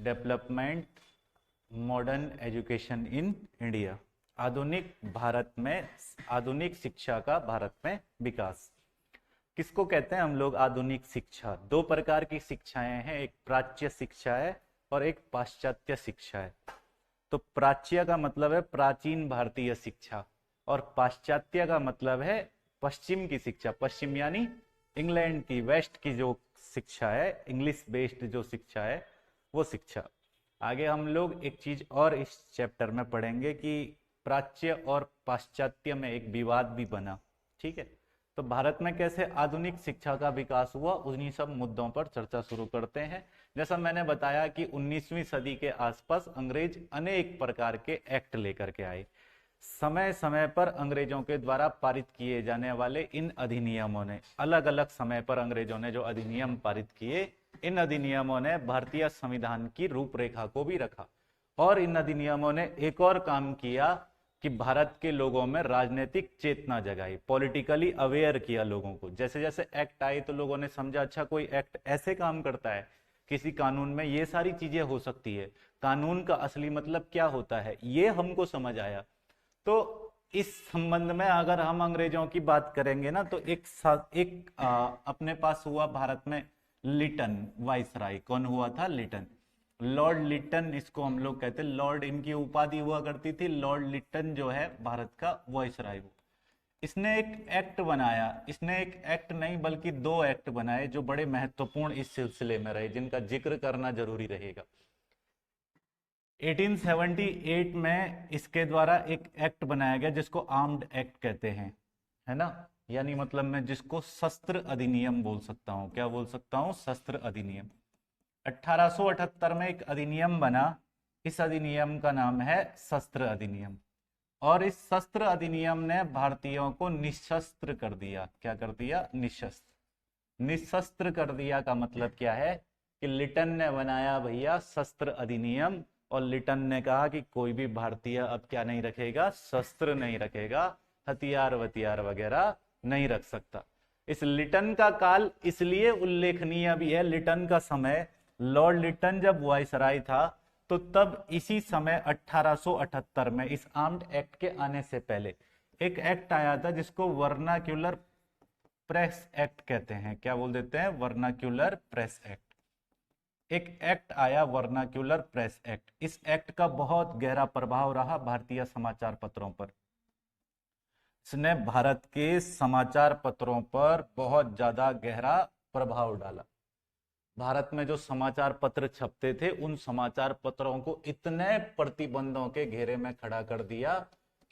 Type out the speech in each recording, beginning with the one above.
Development modern education in India, आधुनिक भारत में आधुनिक शिक्षा का भारत में विकास। किसको कहते हैं हम लोग आधुनिक शिक्षा? दो प्रकार की शिक्षाएं हैं, एक प्राच्य शिक्षा है और एक पाश्चात्य शिक्षा है। तो प्राच्य का मतलब है प्राचीन भारतीय शिक्षा और पाश्चात्य का मतलब है पश्चिम की शिक्षा। पश्चिम यानी इंग्लैंड की, वेस्ट की जो शिक्षा है, इंग्लिश बेस्ड जो शिक्षा है वो शिक्षा। आगे हम लोग एक चीज और इस चैप्टर में पढ़ेंगे कि प्राच्य और पाश्चात्य में एक विवाद भी बना, ठीक है। तो भारत में कैसे आधुनिक शिक्षा का विकास हुआ, उन्हीं सब मुद्दों पर चर्चा शुरू करते हैं। जैसा मैंने बताया कि 19वीं सदी के आसपास अंग्रेज अनेक प्रकार के एक्ट लेकर के आए। समय समय पर अंग्रेजों के द्वारा पारित किए जाने वाले इन अधिनियमों ने, अलग अलग समय पर अंग्रेजों ने जो अधिनियम पारित किए, इन अधिनियमों ने भारतीय संविधान की रूपरेखा को भी रखा। और इन अधिनियमों ने एक और काम किया कि भारत के लोगों में राजनीतिक चेतना जगाई, पॉलिटिकली अवेयर किया लोगों को। जैसे जैसे एक्ट आए तो लोगों ने समझा अच्छा कोई एक्ट ऐसे काम करता है, किसी कानून में ये सारी चीजें हो सकती है, कानून का असली मतलब क्या होता है ये हमको समझ आया। तो इस संबंध में अगर हम अंग्रेजों की बात करेंगे ना, तो अपने पास हुआ भारत में लिटन वाइसराय। कौन हुआ था? लिटन, लॉर्ड लिटन इसको हम लोग कहते हैं। लॉर्ड इनकी उपाधि हुआ करती थी। लॉर्ड लिटन जो है भारत का वाइसराय हुआ। इसने एक एक्ट बनाया, इसने एक एक्ट नहीं बल्कि दो एक्ट बनाए जो बड़े महत्वपूर्ण इस सिलसिले में रहे, जिनका जिक्र करना जरूरी रहेगा। 1878 में इसके द्वारा एक एक्ट बनाया गया जिसको आर्म्ड एक्ट कहते हैं, है ना। यानी मतलब मैं जिसको शस्त्र अधिनियम बोल सकता हूं। क्या बोल सकता हूं? शस्त्र अधिनियम। 1878 में एक अधिनियम बना, इस अधिनियम का नाम है शस्त्र अधिनियम। और इस शस्त्र अधिनियम ने भारतीयों को निशस्त्र कर दिया। क्या कर दिया? निशस्त्र। निशस्त्र कर दिया का मतलब क्या है कि लिटन ने बनाया भैया शस्त्र अधिनियम, और लिटन ने कहा कि कोई भी भारतीय अब क्या नहीं रखेगा? शस्त्र नहीं रखेगा, हथियार वथियार वगैरह नहीं रख सकता। इस लिटन का काल इसलिए उल्लेखनीय भी है, लिटन का समय, लॉर्ड लिटन जब वाइसराय था तो तब इसी समय 1878 में इस आर्म्ड एक्ट के आने से पहले एक एक्ट आया था जिसको वर्नाक्यूलर प्रेस एक्ट कहते हैं। क्या बोल देते हैं? Vernacular press act. एक एक्ट आया वर्नाक्यूलर प्रेस एक्ट। इस एक्ट का बहुत गहरा प्रभाव रहा भारतीय समाचार पत्रों पर। इसने भारत के समाचार पत्रों पर बहुत ज्यादा गहरा प्रभाव डाला। भारत में जो समाचार पत्र छपते थे उन समाचार पत्रों को इतने प्रतिबंधों के घेरे में खड़ा कर दिया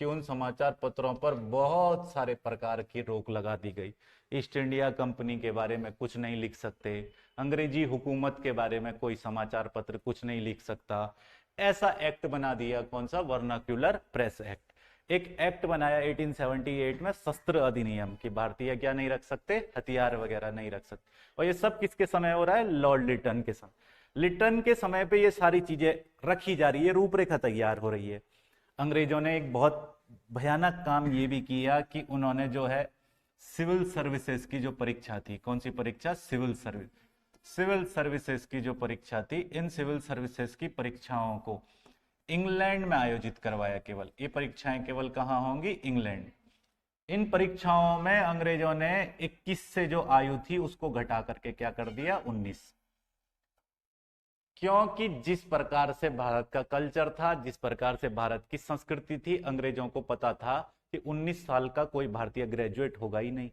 कि उन समाचार पत्रों पर बहुत सारे प्रकार की रोक लगा दी गई। ईस्ट इंडिया कंपनी के बारे में कुछ नहीं लिख सकते, अंग्रेजी हुकूमत के बारे में कोई समाचार पत्र कुछ नहीं लिख सकता। ऐसा एक्ट बना दिया। कौन सा? Vernacular press act. एक एक्ट बनाया 1878 में शस्त्र अधिनियम, कि भारतीय क्या नहीं रख सकते? हथियार वगैरह नहीं रख सकते। और ये सब किसके समय हो रहा है? लॉर्ड लिटन के समय। लिटन के समय पे ये सारी चीजें रखी जा रही है, रूपरेखा तैयार हो रही है। अंग्रेजों ने एक बहुत भयानक काम ये भी किया कि उन्होंने जो है सिविल सर्विसेज की जो परीक्षा थी, कौन सी परीक्षा? Civil service. सिविल सर्विसेज की जो परीक्षा थी, इन सिविल सर्विसेज की परीक्षाओं को इंग्लैंड में आयोजित करवाया। केवल ये परीक्षाएं केवल कहां होंगी? इंग्लैंड। इन परीक्षाओं में अंग्रेजों ने 21 से जो आयु थी उसको घटा करके क्या कर दिया? 19। क्योंकि जिस प्रकार से भारत का कल्चर था, जिस प्रकार से भारत की संस्कृति थी, अंग्रेजों को पता था कि 19 साल का कोई भारतीय ग्रेजुएट होगा ही नहीं।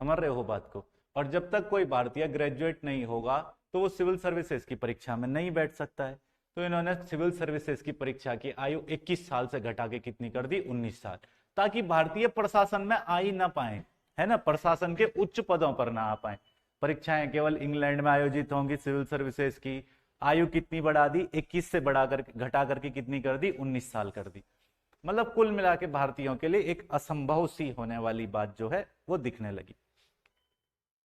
समझ रहे हो बात को? और जब तक कोई भारतीय ग्रेजुएट नहीं होगा तो वो सिविल सर्विसेज की परीक्षा में नहीं बैठ सकता है। तो इन्होंने सिविल सर्विसेज की परीक्षा की आयु 21 साल से घटा के कितनी कर दी? 19 साल, ताकि भारतीय प्रशासन में आ ही ना पाए, है ना, प्रशासन के उच्च पदों पर ना आ पाए। परीक्षाएं केवल इंग्लैंड में आयोजित होंगी सिविल सर्विसेज की। आयु कितनी बढ़ा दी? 21 से बढ़ाकर घटा करके कितनी कर दी? 19 साल कर दी। मतलब कुल मिला के भारतीयों के लिए एक असंभव सी होने वाली बात जो है वो दिखने लगी।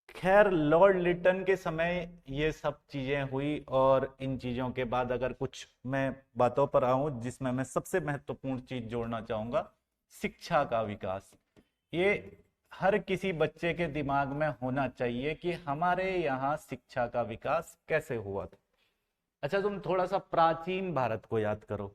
खैर, लॉर्ड लिटन के समय ये सब चीजें हुई, और इन चीजों के बाद अगर कुछ मैं बातों पर आऊं जिसमें मैं सबसे महत्वपूर्ण चीज जोड़ना चाहूंगा, शिक्षा का विकास। ये हर किसी बच्चे के दिमाग में होना चाहिए कि हमारे यहाँ शिक्षा का विकास कैसे हुआ था। अच्छा, तुम थोड़ा सा प्राचीन भारत को याद करो।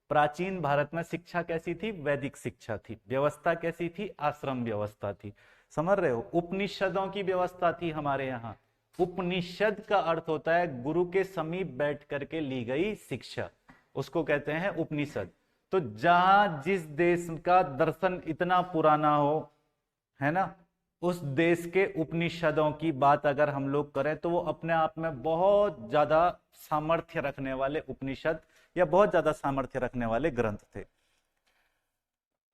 प्राचीन भारत में शिक्षा कैसी थी? वैदिक शिक्षा थी। व्यवस्था कैसी थी? आश्रम व्यवस्था थी। समझ रहे हो? उपनिषदों की व्यवस्था थी हमारे यहाँ। उपनिषद का अर्थ होता है गुरु के समीप बैठ करके ली गई शिक्षा, उसको कहते हैं उपनिषद। तो जहां जिस देश का दर्शन इतना पुराना हो, है ना, उस देश के उपनिषदों की बात अगर हम लोग करें तो वो अपने आप में बहुत ज्यादा सामर्थ्य रखने वाले उपनिषद या बहुत ज्यादा सामर्थ्य रखने वाले ग्रंथ थे।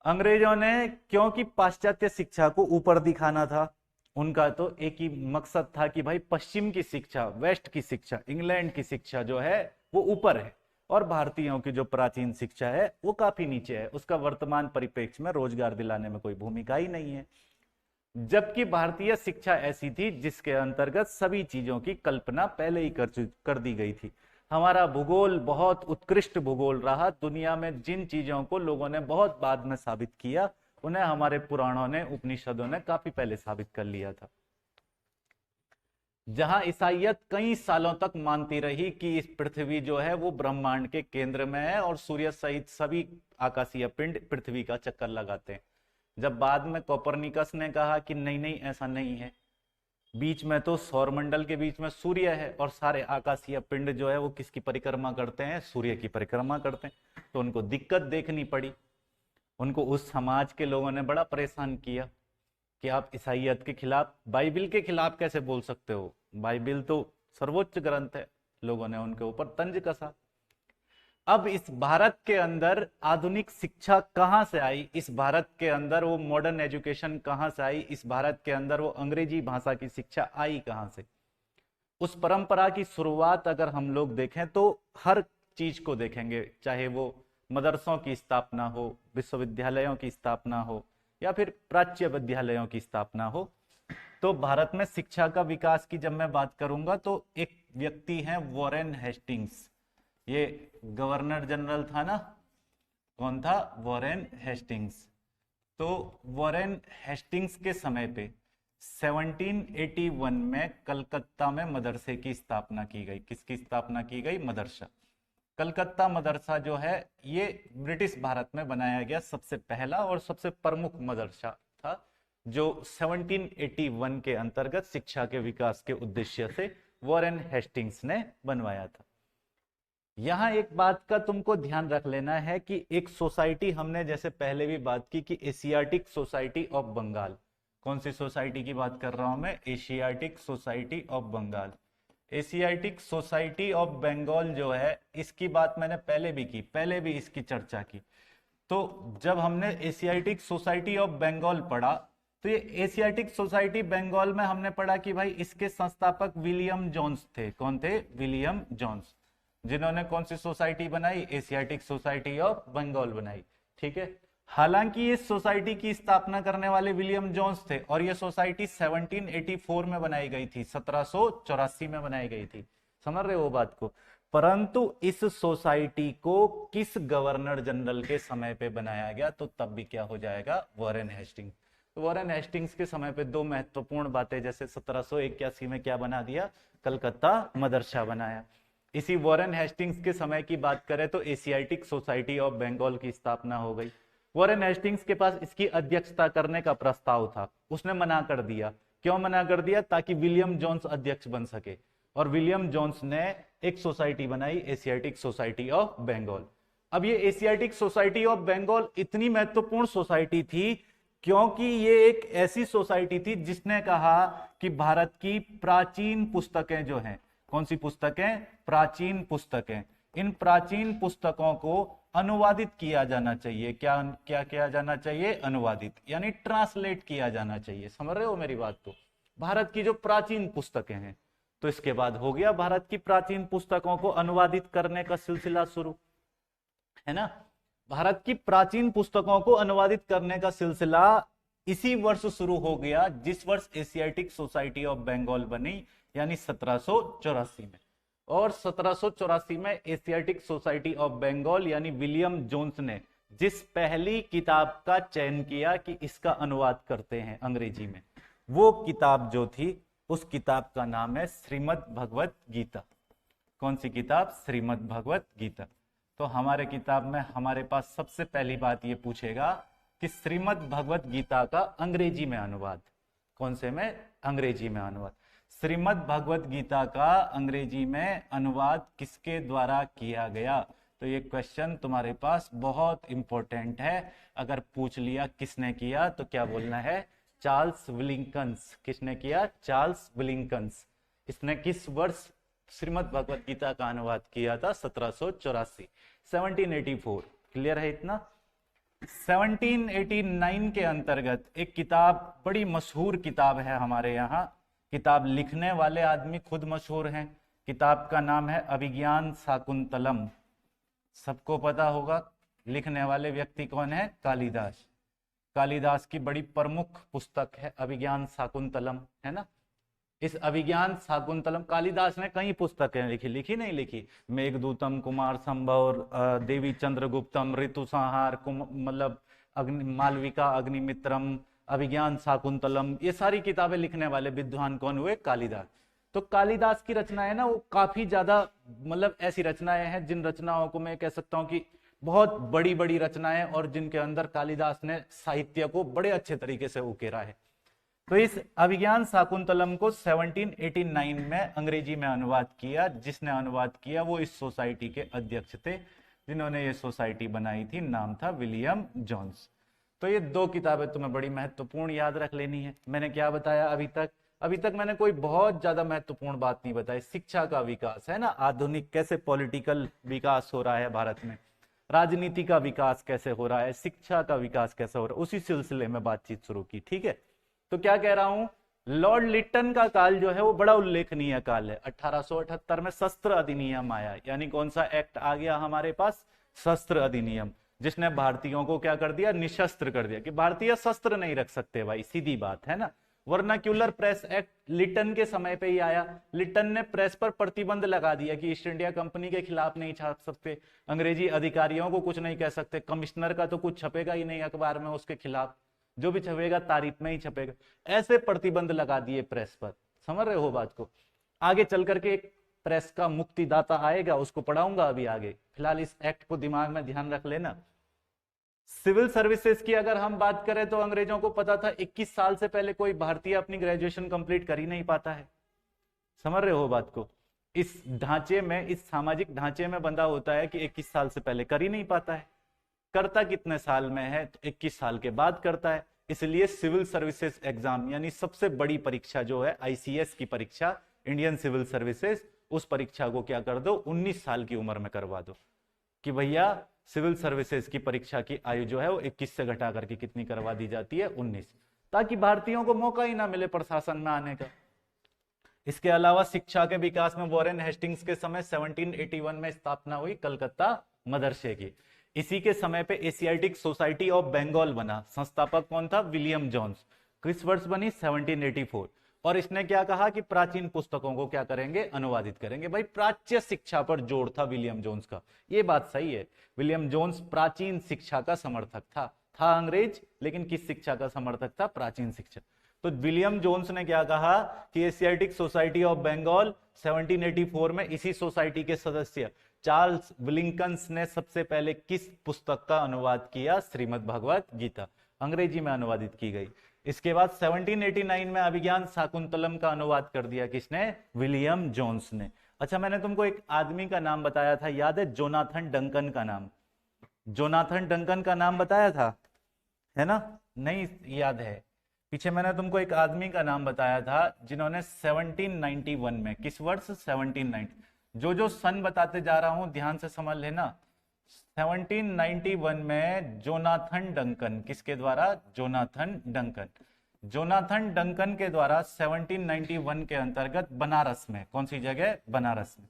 अंग्रेजों ने, क्योंकि पाश्चात्य शिक्षा को ऊपर दिखाना था, उनका तो एक ही मकसद था कि भाई पश्चिम की शिक्षा, वेस्ट की शिक्षा, इंग्लैंड की शिक्षा जो है वो ऊपर है और भारतीयों की जो प्राचीन शिक्षा है वो काफी नीचे है, उसका वर्तमान परिप्रेक्ष्य में रोजगार दिलाने में कोई भूमिका ही नहीं है। जबकि भारतीय शिक्षा ऐसी थी जिसके अंतर्गत सभी चीजों की कल्पना पहले ही कर दी गई थी। हमारा भूगोल बहुत उत्कृष्ट भूगोल रहा। दुनिया में जिन चीजों को लोगों ने बहुत बाद में साबित किया, उन्हें हमारे पुराणों ने, उपनिषदों ने काफी पहले साबित कर लिया था। जहां ईसाइयत कई सालों तक मानती रही कि इस पृथ्वी जो है वो ब्रह्मांड के केंद्र में है और सूर्य सहित सभी आकाशीय पिंड पृथ्वी का चक्कर लगाते हैं। जब बाद में कोपरनिकस ने कहा कि नहीं नहीं ऐसा नहीं है, बीच में तो सौरमंडल के बीच में सूर्य है और सारे आकाशीय पिंड जो है वो किसकी परिक्रमा करते हैं? सूर्य की परिक्रमा करते हैं। तो उनको दिक्कत देखनी पड़ी। उनको उस समाज के लोगों ने बड़ा परेशान किया कि आप ईसाइयत के खिलाफ, बाइबिल के खिलाफ कैसे बोल सकते हो? बाइबिल तो सर्वोच्च ग्रंथ है। लोगों ने उनके ऊपर तंज कसा। अब इस भारत के अंदर आधुनिक शिक्षा कहां से आई? इस भारत के अंदर वो मॉडर्न एजुकेशन कहां से आई? इस भारत के अंदर वो अंग्रेजी भाषा की शिक्षा आई कहां से? उस परंपरा की शुरुआत अगर हम लोग देखें तो हर चीज को देखेंगे, चाहे वो मदरसों की स्थापना हो, विश्वविद्यालयों की स्थापना हो या फिर प्राच्य विद्यालयों की स्थापना हो, तो भारत में शिक्षा का विकास की जब मैं बात करूंगा तो एक व्यक्ति हैं वॉरेन हेस्टिंग्स। ये गवर्नर जनरल था ना, कौन था? Warren Hastings. तो वॉरेन हेस्टिंग्स के समय पे 1781 में कलकत्ता में मदरसे की स्थापना की गई। किसकी स्थापना की गई? मदरसा। कलकत्ता मदरसा जो है ये ब्रिटिश भारत में बनाया गया सबसे पहला और सबसे प्रमुख मदरसा था, जो 1781 के अंतर्गत शिक्षा के विकास के उद्देश्य से वॉरेन हेस्टिंग्स ने बनवाया था। यहां एक बात का तुमको ध्यान रख लेना है कि एक सोसाइटी, हमने जैसे पहले भी बात की कि एशियाटिक सोसाइटी ऑफ बंगाल, कौन सी सोसाइटी की बात कर रहा हूं मैं? Asiatic society of Bengal. Asiatic society of Bengal जो है, इसकी बात मैंने पहले भी की, पहले भी इसकी चर्चा की। तो जब हमने एशियाटिक सोसाइटी ऑफ बंगाल पढ़ा तो ये एशियाटिक सोसाइटी बंगाल में हमने पढ़ा कि भाई इसके संस्थापक विलियम जोन्स थे। कौन थे? विलियम जोन्स, जिन्होंने कौन सी सोसाइटी बनाई? एशियाटिक सोसाइटी ऑफ बंगाल बनाई। ठीक है। हालांकि इस सोसाइटी की स्थापना करने वाले विलियम जोन्स थे और यह सोसाइटी 1784 में बनाई गई थी, 1784 में बनाई गई थी। समझ रहे हो वो बात को? परंतु इस सोसाइटी को किस गवर्नर जनरल के समय पे बनाया गया? तो तब भी क्या हो जाएगा? Warren Hastings. तो वॉरेन हेस्टिंग्स के समय पे दो महत्वपूर्ण बातें, जैसे 1781 में क्या बना दिया? कलकत्ता मदरसा बनाया। इसी वॉरेन हेस्टिंग्स के समय की बात करें तो एशियाटिक सोसाइटी ऑफ बंगाल की स्थापना हो गई। वॉरेन हेस्टिंग्स के पास इसकी अध्यक्षता करने का प्रस्ताव था, उसने मना कर दिया। क्यों मना कर दिया? ताकि विलियम जोन्स अध्यक्ष बन सके। और विलियम जोन्स ने एक सोसाइटी बनाई, एशियाटिक सोसाइटी ऑफ बंगाल। अब ये एशियाटिक सोसाइटी ऑफ बंगाल इतनी महत्वपूर्ण सोसाइटी थी क्योंकि ये एक ऐसी सोसाइटी थी जिसने कहा कि भारत की प्राचीन पुस्तकें जो हैं, कौन सी पुस्तकें? प्राचीन पुस्तकें। इन प्राचीन पुस्तकों को अनुवादित किया जाना चाहिए। क्या क्या किया जाना चाहिए? अनुवादित, यानी ट्रांसलेट किया जाना चाहिए। समझ रहे हो मेरी बात को? भारत की जो प्राचीन पुस्तकें हैं, तो इसके बाद हो गया भारत की प्राचीन पुस्तकों को अनुवादित करने का सिलसिला शुरू, है ना। भारत की प्राचीन पुस्तकों को अनुवादित करने का सिलसिला इसी वर्ष शुरू हो गया जिस वर्ष एशियाटिक सोसाइटी ऑफ बंगाल बनी, यानी 1784 में। और 1784 में एशियाटिक सोसाइटी ऑफ बंगाल यानी विलियम जोन्स ने जिस पहली किताब का चयन किया कि इसका अनुवाद करते हैं अंग्रेजी में, वो किताब जो थी, उस किताब का नाम है श्रीमद् भगवत गीता। कौन सी किताब? श्रीमद् भगवत गीता। तो हमारे किताब में हमारे पास सबसे पहली बात ये पूछेगा कि श्रीमद् भगवत गीता का अंग्रेजी में अनुवाद, कौन से में? अंग्रेजी में अनुवाद। श्रीमद् भगवत गीता का अंग्रेजी में अनुवाद किसके द्वारा किया गया? तो ये क्वेश्चन तुम्हारे पास बहुत इंपॉर्टेंट है। अगर पूछ लिया किसने किया तो क्या बोलना है? चार्ल्स विलिंकन्स। किसने किया? चार्ल्स विलिंकन्स। इसने किस वर्ष श्रीमद् भगवत गीता का अनुवाद किया था? 1784, 1784। क्लियर है इतना? 1789 के अंतर्गत एक किताब, बड़ी मशहूर किताब है हमारे यहाँ। किताब लिखने वाले आदमी खुद मशहूर हैं। किताब का नाम है अभिज्ञान शाकुंतलम। सबको पता होगा। लिखने वाले व्यक्ति कौन है? कालिदास। कालिदास की बड़ी प्रमुख पुस्तक है अभिज्ञान शाकुंतलम, है ना। इस अभिज्ञान शाकुंतलम, कालिदास ने कई पुस्तकें लिखी, लिखी नहीं लिखी? मेघदूतम, कुमार संभव, देवी चंद्रगुप्तम, ऋतु संहार, मतलब मालविका अग्निमित्रम, अभिज्ञान शाकुंतलम, ये सारी किताबें लिखने वाले विद्वान कौन हुए? कालिदास। तो कालिदास की रचनाएं ना, वो काफी ज्यादा, मतलब ऐसी रचनाएं हैं जिन रचनाओं को मैं कह सकता हूं कि बहुत बड़ी बड़ी रचनाएं, और जिनके अंदर कालिदास ने साहित्य को बड़े अच्छे तरीके से उकेरा है। तो इस अभिज्ञान शाकुंतलम को 1789 में अंग्रेजी में अनुवाद किया। जिसने अनुवाद किया वो इस सोसाइटी के अध्यक्ष थे, जिन्होंने ये सोसाइटी बनाई थी। नाम था विलियम जोन्स। तो ये दो किताबें तुम्हें बड़ी महत्वपूर्ण याद रख लेनी है। मैंने क्या बताया अभी तक? अभी तक मैंने कोई बहुत ज्यादा महत्वपूर्ण बात नहीं बताई। शिक्षा का विकास, है ना, आधुनिक कैसे पॉलिटिकल विकास हो रहा है भारत में, राजनीति का विकास कैसे हो रहा है, शिक्षा का विकास कैसे हो रहा है, उसी सिलसिले में बातचीत शुरू की। ठीक है, तो क्या कह रहा हूं, लॉर्ड लिटन का काल जो है वो बड़ा उल्लेखनीय काल है। 1878 में शस्त्र अधिनियम आया, यानी कौन सा एक्ट आ गया हमारे पास? शस्त्र अधिनियम, जिसने भारतीयों को क्या कर दिया? निशस्त्र कर दिया, कि भारतीय शस्त्र नहीं रख सकते भाई, सीधी बात है ना। वर्नाक्यूलर प्रेस एक्ट लिटन के समय पे ही आया। लिटन ने प्रेस पर प्रतिबंध लगा दिया कि ईस्ट इंडिया कंपनी के खिलाफ नहीं छाप सकते, अंग्रेजी अधिकारियों को कुछ नहीं कह सकते, कमिश्नर का तो कुछ छपेगा ही नहीं अखबार में उसके खिलाफ, जो भी छपेगा तारीफ में ही छपेगा। ऐसे प्रतिबंध लगा दिए प्रेस पर। समझ रहे हो बात को? आगे चल करके एक प्रेस का मुक्तिदाता आएगा, उसको पढ़ाऊंगा अभी आगे। फिलहाल इस एक्ट को दिमाग में ध्यान रख लेना। सिविल सर्विसेज की अगर हम बात करें तो अंग्रेजों को पता था 21 साल से पहले कोई भारतीय अपनी ग्रेजुएशन कंप्लीट कर ही नहीं पाता है। समझ रहे हो बात को? इस ढांचे में, इस सामाजिक ढांचे में बंधा होता है कि 21 साल से पहले कर ही नहीं पाता है। करता कितने साल में है? तो 21 साल के बाद करता है। इसलिए सिविल सर्विसेज एग्जाम, यानी सबसे बड़ी परीक्षा जो है आईसीएस की परीक्षा, इंडियन सिविल सर्विसेज, उस परीक्षा को क्या कर दो? 19 साल की उम्र में करवा दो। कि भैया सिविल सर्विसेज की परीक्षा की आयु जो है वो 21 से घटा करके कितनी करवा दी जाती है? 19, ताकि भारतीयों को मौका ही ना मिले प्रशासन में आने का। इसके अलावा शिक्षा के विकास में वॉरेन हेस्टिंग्स के समय 1781 में स्थापना हुई कलकत्ता मदरसे की। इसी के समय पे एशियाटिक सोसाइटी ऑफ बंगाल बना। संस्थापक कौन था? William Jones. किस वर्ष बनी? 1784। और इसने क्या कहा कि प्राचीन पुस्तकों को क्या करेंगे? अनुवादित करेंगे। भाई प्राच्य शिक्षा पर जोर था विलियम जोन्स का, ये बात सही है। विलियम जोन्स प्राचीन शिक्षा का समर्थक था अंग्रेज, लेकिन किस शिक्षा का समर्थक था? प्राचीन शिक्षा। तो विलियम जोन्स ने क्या कहा कि एशियाटिक सोसाइटी ऑफ बंगाल 1784 में, इसी सोसाइटी के सदस्य चार्ल्स विलिंकन्स ने सबसे पहले किस पुस्तक का अनुवाद किया? श्रीमद् भगवत गीता, अंग्रेजी में अनुवादित की गई। इसके बाद 1789 में अभिज्ञान शाकुंतलम का अनुवाद कर दिया। किसने? विलियम जोन्स ने। अच्छा, मैंने तुमको एक आदमी का नाम बताया था, याद है? जोनाथन डंकन का नाम। जोनाथन डंकन का नाम बताया था, है ना? नहीं याद है? पीछे मैंने तुमको एक आदमी का नाम बताया था जिन्होंने 1791 में, किस वर्ष? 1790। जो सन बताते जा रहा हूं ध्यान से समझ लेना। 1791 में जोनाथन डंकन, किसके द्वारा? Jonathan Duncan. जोनाथन डंकन के द्वारा 1791 के अंतर्गत बनारस में, कौन सी जगह? बनारस में।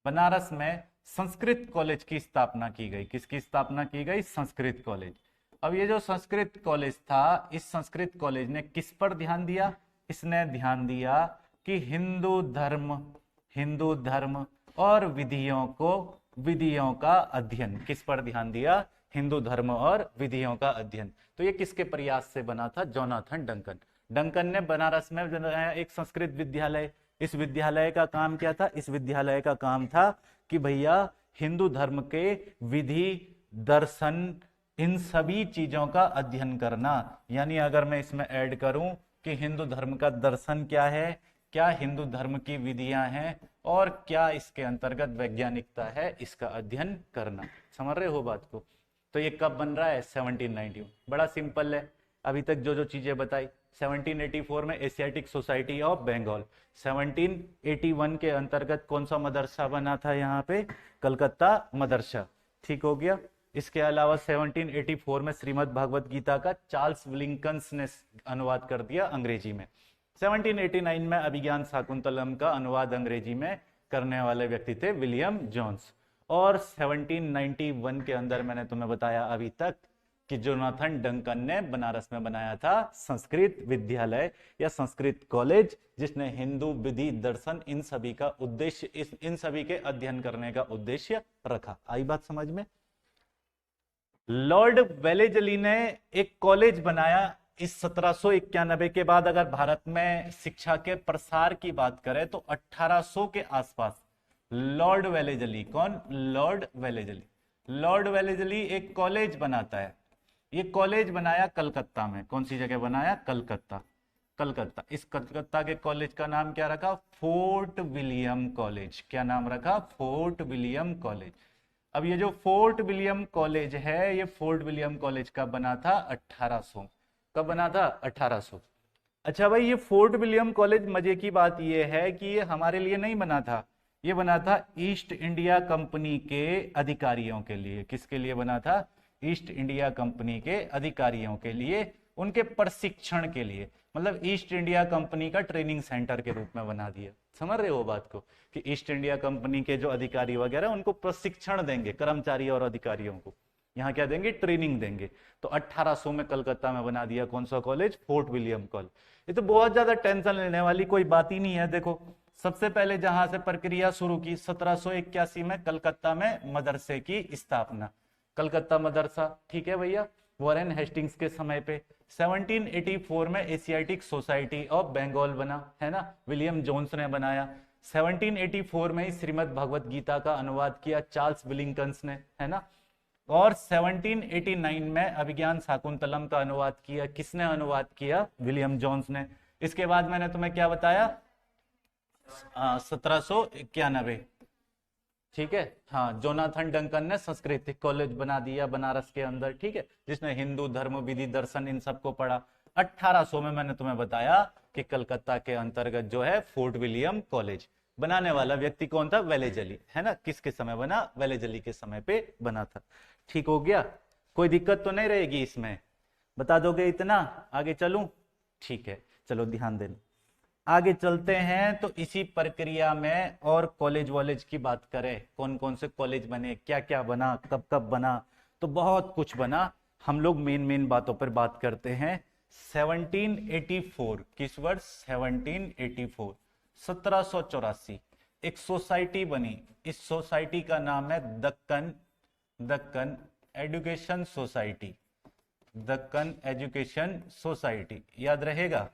बनारस में संस्कृत कॉलेज की स्थापना की गई। किसकी स्थापना की गई? संस्कृत कॉलेज। अब ये जो संस्कृत कॉलेज था, इस संस्कृत कॉलेज ने किस पर ध्यान दिया? इसने ध्यान दिया कि हिंदू धर्म और विधियों का अध्ययन। किस पर ध्यान दिया? हिंदू धर्म और विधियों का अध्ययन। तो ये किसके प्रयास से बना था? Jonathan Duncan. डंकन ने बनारस में एक संस्कृत विद्यालय, इस विद्यालय का काम क्या था? इस विद्यालय का काम था कि भैया हिंदू धर्म के विधि, दर्शन, इन सभी चीजों का अध्ययन करना। यानी अगर मैं इसमें ऐड करूं कि हिंदू धर्म का दर्शन क्या है, क्या हिंदू धर्म की विधियां हैं, और क्या इसके अंतर्गत वैज्ञानिकता है, इसका अध्ययन करना। समझ रहे हो बात को? तो ये कब बन रहा है? 1790। बड़ा सिंपल है। अभी तक जो जो चीजें बताई, 1784 में एशियाटिक सोसाइटी ऑफ बंगाल, 1781 के अंतर्गत कौन सा मदरसा बना था यहाँ पे? कलकत्ता मदरसा। ठीक हो गया। इसके अलावा 1784 में श्रीमद् भागवत गीता का चार्ल्स विलिंकन्स ने अनुवाद कर दिया अंग्रेजी में। 1789 में अभिज्ञान शाकुंतलम का अनुवाद अंग्रेजी में करने वाले व्यक्ति थे विलियम जोन्स। और 1791 के अंदर मैंने तुम्हें बताया अभी तक कि जोनाथन डंकन ने बनारस में बनाया था संस्कृत विद्यालय या संस्कृत कॉलेज, जिसने हिंदू विधि, दर्शन, इन सभी का उद्देश्य, इन सभी के अध्ययन करने का उद्देश्य रखा। आई बात समझ में? लॉर्ड वेलेजली ने एक कॉलेज बनाया इस 1791 के बाद। अगर भारत में शिक्षा के प्रसार की बात करें तो 1800 के आसपास लॉर्ड वेलेजली, कौन? Lord Wellesley. लॉर्ड वेलेजली एक कॉलेज बनाता है। ये कॉलेज बनाया कलकत्ता में। कौन सी जगह बनाया? कलकत्ता। कलकत्ता। इस कलकत्ता के कॉलेज का नाम क्या रखा? Fort William college. क्या नाम रखा? Fort William college. अब ये जो फोर्ट विलियम कॉलेज है, ये फोर्ट विलियम कॉलेज कब बना था? 1800। कब बना था? 1800। अच्छा भाई, ये फोर्ट विलियम कॉलेज, मजे की बात ये है कि ये हमारे लिए नहीं बना था, ये बना था ईस्ट इंडिया कंपनी के अधिकारियों के लिए। किसके लिए बना था? ईस्ट इंडिया कंपनी के अधिकारियों के लिए, उनके प्रशिक्षण के लिए। मतलब ईस्ट इंडिया कंपनी का ट्रेनिंग सेंटर के रूप में बना दिया। समझ रहे हो बात को? कि ईस्ट इंडिया कंपनी के जो अधिकारी वगैरह उनको प्रशिक्षण देंगे, कर्मचारी और अधिकारियों को यहाँ क्या देंगे? ट्रेनिंग देंगे। तो 1800 में कलकत्ता में बना दिया कौन सा कॉलेज? Fort William college. ये तो बहुत ज्यादा टेंशन लेने वाली कोई बात ही नहीं है। देखो, सबसे पहले जहां से प्रक्रिया शुरू की 1781 में कलकत्ता में मदरसे की स्थापना। कलकत्ता मदरसा, ठीक है भैया, वॉरेन हेस्टिंग्स के समय पे। 1784 में एशियाटिक सोसाइटी ऑफ बंगाल बना, है ना, विलियम जोन्स ने बनाया। 1784 में ही श्रीमद् भगवत गीता का अनुवाद किया चार्ल्स विलिंकन्स ने, है ना। और 1789 में अभिज्ञान शाकुंतलम का अनुवाद किया। किसने अनुवाद किया? विलियम जोन्स ने। इसके बाद मैंने तुम्हें क्या बताया? 1791, ठीक है, हाँ, जोनाथन डंकन ने संस्कृत कॉलेज बना दिया बनारस के अंदर, ठीक है, जिसने हिंदू धर्म, विधि, दर्शन, इन सबको पढ़ा। 1800 में मैंने तुम्हें बताया कि कलकत्ता के अंतर्गत जो है फोर्ट विलियम कॉलेज। बनाने वाला व्यक्ति कौन था? वेलेजली, है ना। किसके समय बना? वेलेजली के समय पे बना था। ठीक हो गया? कोई दिक्कत तो नहीं रहेगी इसमें? बता दोगे इतना? आगे चलूं? ठीक है, चलो ध्यान देना। आगे चलते हैं तो इसी प्रक्रिया में और कॉलेज वॉलेज की बात करें, कौन कौन से कॉलेज बने, क्या क्या बना, कब कब बना, तो बहुत कुछ बना। हम लोग मेन मेन बातों पर बात करते हैं। 1784, किस वर्ष? 1784, 1784 एक सोसाइटी बनी। इस सोसाइटी का नाम है Deccan education society. Deccan education society, याद रहेगा।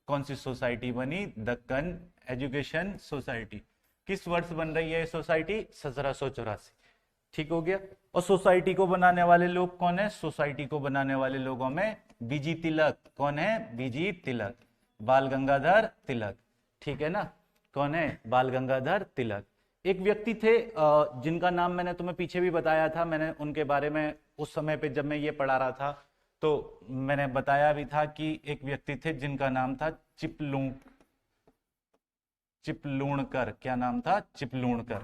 कौन सी सोसाइटी बनी? Deccan education society. किस वर्ष बन रही है सोसाइटी? 1784। ठीक हो गया। और सोसाइटी को बनाने वाले लोग कौन है? सोसाइटी को बनाने वाले लोगों में बीजी तिलक, कौन है? बीजी तिलक, बाल गंगाधर तिलक, ठीक है ना। कौन है? बाल गंगाधर तिलक। एक व्यक्ति थे जिनका नाम मैंने तुम्हें पीछे भी बताया था। मैंने उनके बारे में उस समय पे जब मैं ये पढ़ा रहा था तो मैंने बताया भी था कि एक व्यक्ति थे जिनका नाम था चिपलूणकर। क्या नाम था? चिपलूणकर,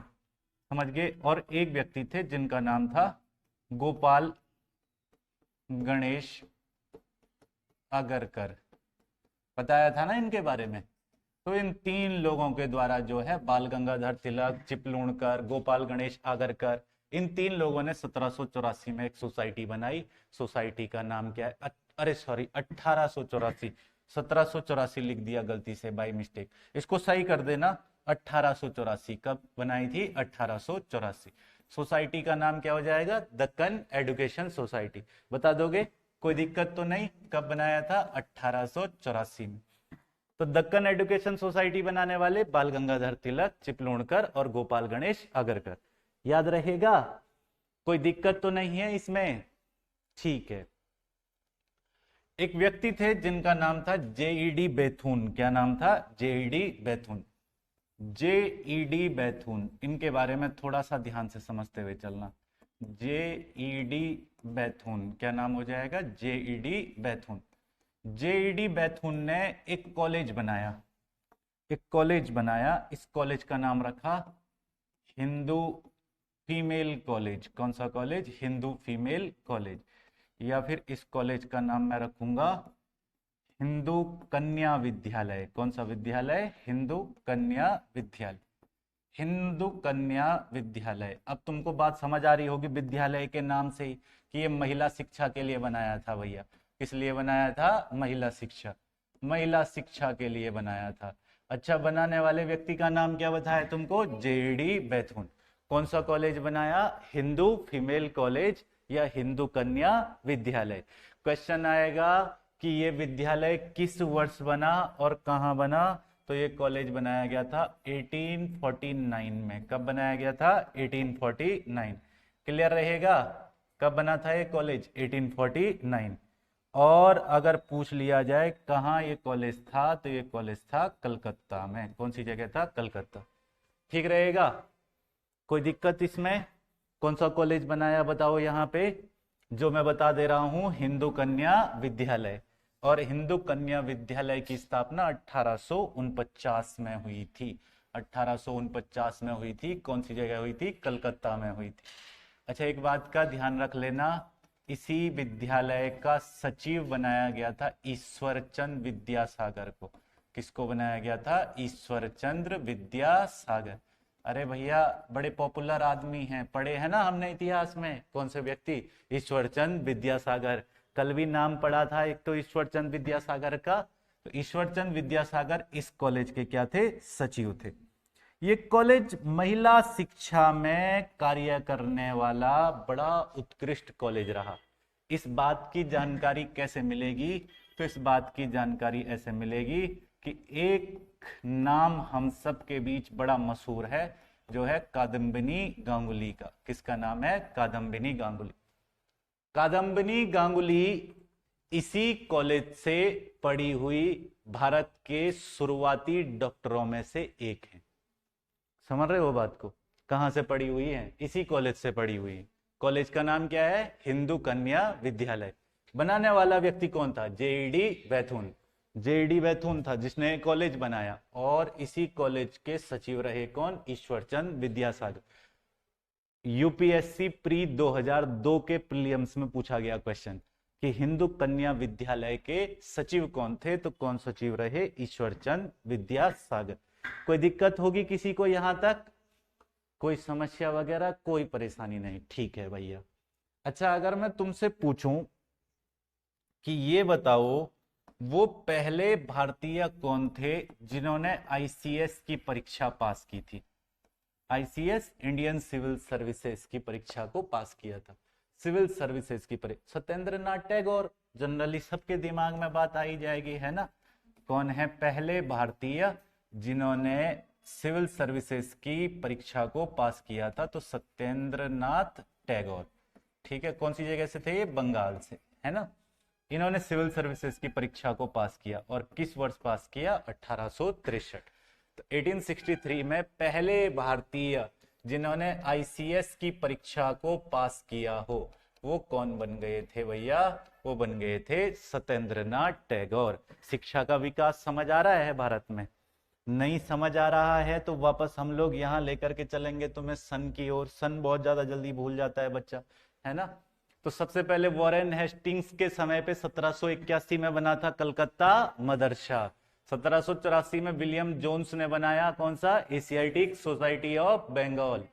समझ गए। और एक व्यक्ति थे जिनका नाम था गोपाल गणेश आगरकर। बताया था ना इनके बारे में। तो इन तीन लोगों के द्वारा जो है बाल गंगाधर तिलक, चिपलूणकर, गोपाल गणेश आगरकर, इन तीन लोगों ने 1784 में एक सोसाइटी बनाई। सोसाइटी का नाम क्या है? अरे सॉरी, 1884, 1784 लिख दिया गलती से बाय मिस्टेक, इसको सही कर देना। 1884 कब बनाई थी? 1884। सोसाइटी का नाम क्या हो जाएगा? Deccan education society. बता दोगे? कोई दिक्कत तो नहीं? कब बनाया था? 1884 में। तो दक्कन एजुकेशन सोसाइटी बनाने वाले बाल गंगाधर तिलक, चिपलूणकर और गोपाल गणेश आगरकर। याद रहेगा? कोई दिक्कत तो नहीं है इसमें? ठीक है। एक व्यक्ति थे जिनका नाम था जेईडी बेथुन। क्या नाम था? जेईडी बेथुन। जेईडी बेथुन, इनके बारे में थोड़ा सा ध्यान से समझते हुए चलना। जेईडी बेथुन, क्या नाम हो जाएगा? जेईडी बेथुन। जेईडी बेथुन ने एक कॉलेज बनाया, एक कॉलेज बनाया। इस कॉलेज का नाम रखा हिंदू फीमेल कॉलेज। कौन सा कॉलेज? Hindu female college. या फिर इस कॉलेज का नाम मैं रखूंगा हिंदू कन्या विद्यालय। कौन सा विद्यालय? हिंदू कन्या विद्यालय। हिंदू कन्या विद्यालय। अब तुमको बात समझ आ रही होगी विद्यालय के नाम से ही कि ये महिला शिक्षा के लिए बनाया था भैया। किस लिए बनाया था? महिला शिक्षा, महिला शिक्षा के लिए बनाया था। अच्छा, बनाने वाले व्यक्ति का नाम क्या बताया तुमको? जेडी बेथुन। कौन सा कॉलेज बनाया? हिंदू फीमेल कॉलेज या हिंदू कन्या विद्यालय। क्वेश्चन आएगा कि ये विद्यालय किस वर्ष बना और कहां बना? तो ये कॉलेज बनाया गया था 1849 में। कब बनाया गया था? 1849। क्लियर रहेगा? कब बना था ये कॉलेज? 1849। और अगर पूछ लिया जाए कहाँ ये कॉलेज था, तो ये कॉलेज था कलकत्ता में। कौन सी जगह था? कलकत्ता। ठीक रहेगा? कोई दिक्कत इसमें? कौन सा कॉलेज बनाया बताओ यहाँ पे? जो मैं बता दे रहा हूं, हिंदू कन्या विद्यालय। और हिंदू कन्या विद्यालय की स्थापना 1849 में हुई थी। 1849 में हुई थी। कौन सी जगह हुई थी? कलकत्ता में हुई थी। अच्छा, एक बात का ध्यान रख लेना, इसी विद्यालय का सचिव बनाया गया था ईश्वरचंद विद्यासागर को। किसको बनाया गया था? ईश्वरचंद्र विद्यासागर। अरे भैया, बड़े पॉपुलर आदमी हैं, पढ़े हैं ना हमने इतिहास में। कौन से व्यक्ति? ईश्वरचंद विद्यासागर। कल भी नाम पढ़ा था एक तो ईश्वरचंद विद्यासागर का। तो ईश्वरचंद विद्यासागर इस कॉलेज के क्या थे? सचिव थे। ये कॉलेज महिला शिक्षा में कार्य करने वाला बड़ा उत्कृष्ट कॉलेज रहा। इस बात की जानकारी कैसे मिलेगी? तो इस बात की जानकारी ऐसे मिलेगी कि एक नाम हम सब के बीच बड़ा मशहूर है, जो है कादम्बिनी गांगुली का। किसका नाम है? कादम्बिनी गांगुली। कादम्बिनी गांगुली इसी कॉलेज से पढ़ी हुई भारत के शुरुआती डॉक्टरों में से एक है। समझ रहे हो बात को? कहां से पढ़ी हुई है? इसी कॉलेज से पढ़ी हुई है। कॉलेज का नाम क्या है? हिंदू कन्या विद्यालय। बनाने वाला व्यक्ति कौन था? जेईडी बेथुन। जेईडी बेथुन था जिसने कॉलेज बनाया। और इसी कॉलेज के सचिव रहे कौन? ईश्वरचंद विद्यासागर। यूपीएससी प्री 2002 के प्रीलिम्स में पूछा गया क्वेश्चन कि हिंदू कन्या विद्यालय के सचिव कौन थे? तो कौन सचिव रहे? ईश्वरचंद विद्यासागर। कोई दिक्कत होगी किसी को यहां तक? कोई समस्या वगैरह? कोई परेशानी नहीं? ठीक है भैया। अच्छा, अगर मैं तुमसे पूछूं कि ये बताओ वो पहले भारतीय कौन थे जिन्होंने आईसीएस की परीक्षा पास की थी? आईसीएस, इंडियन सिविल सर्विसेज की परीक्षा को पास किया था। सिविल सर्विसेज की परीक्षा सत्येंद्र नाथ टैगोर। जनरली सबके दिमाग में बात आई जाएगी, है ना? कौन है पहले भारतीय जिन्होंने सिविल सर्विसेज की परीक्षा को पास किया था? तो सत्येंद्र नाथ टैगोर। ठीक है, कौन सी जगह से थे ये? बंगाल से, है ना? इन्होंने सिविल सर्विसेज की परीक्षा को पास किया। और किस वर्ष पास किया? 1863। तो 1863 में पहले भारतीय जिन्होंने आईसीएस की परीक्षा को पास किया हो, वो कौन बन गए थे भैया? वो बन गए थे सत्येंद्र नाथ टैगोर। शिक्षा का विकास समझ आ रहा है भारत में? नहीं समझ आ रहा है तो वापस हम लोग यहाँ लेकर के चलेंगे तुम्हें सन की ओर। सन बहुत ज्यादा जल्दी भूल जाता है बच्चा, है ना? तो सबसे पहले वॉरेन हेस्टिंग्स के समय पे 1781 में बना था कलकत्ता मदरसा। 1784 में विलियम जोन्स ने बनाया कौन सा? Asiatic society of Bengal.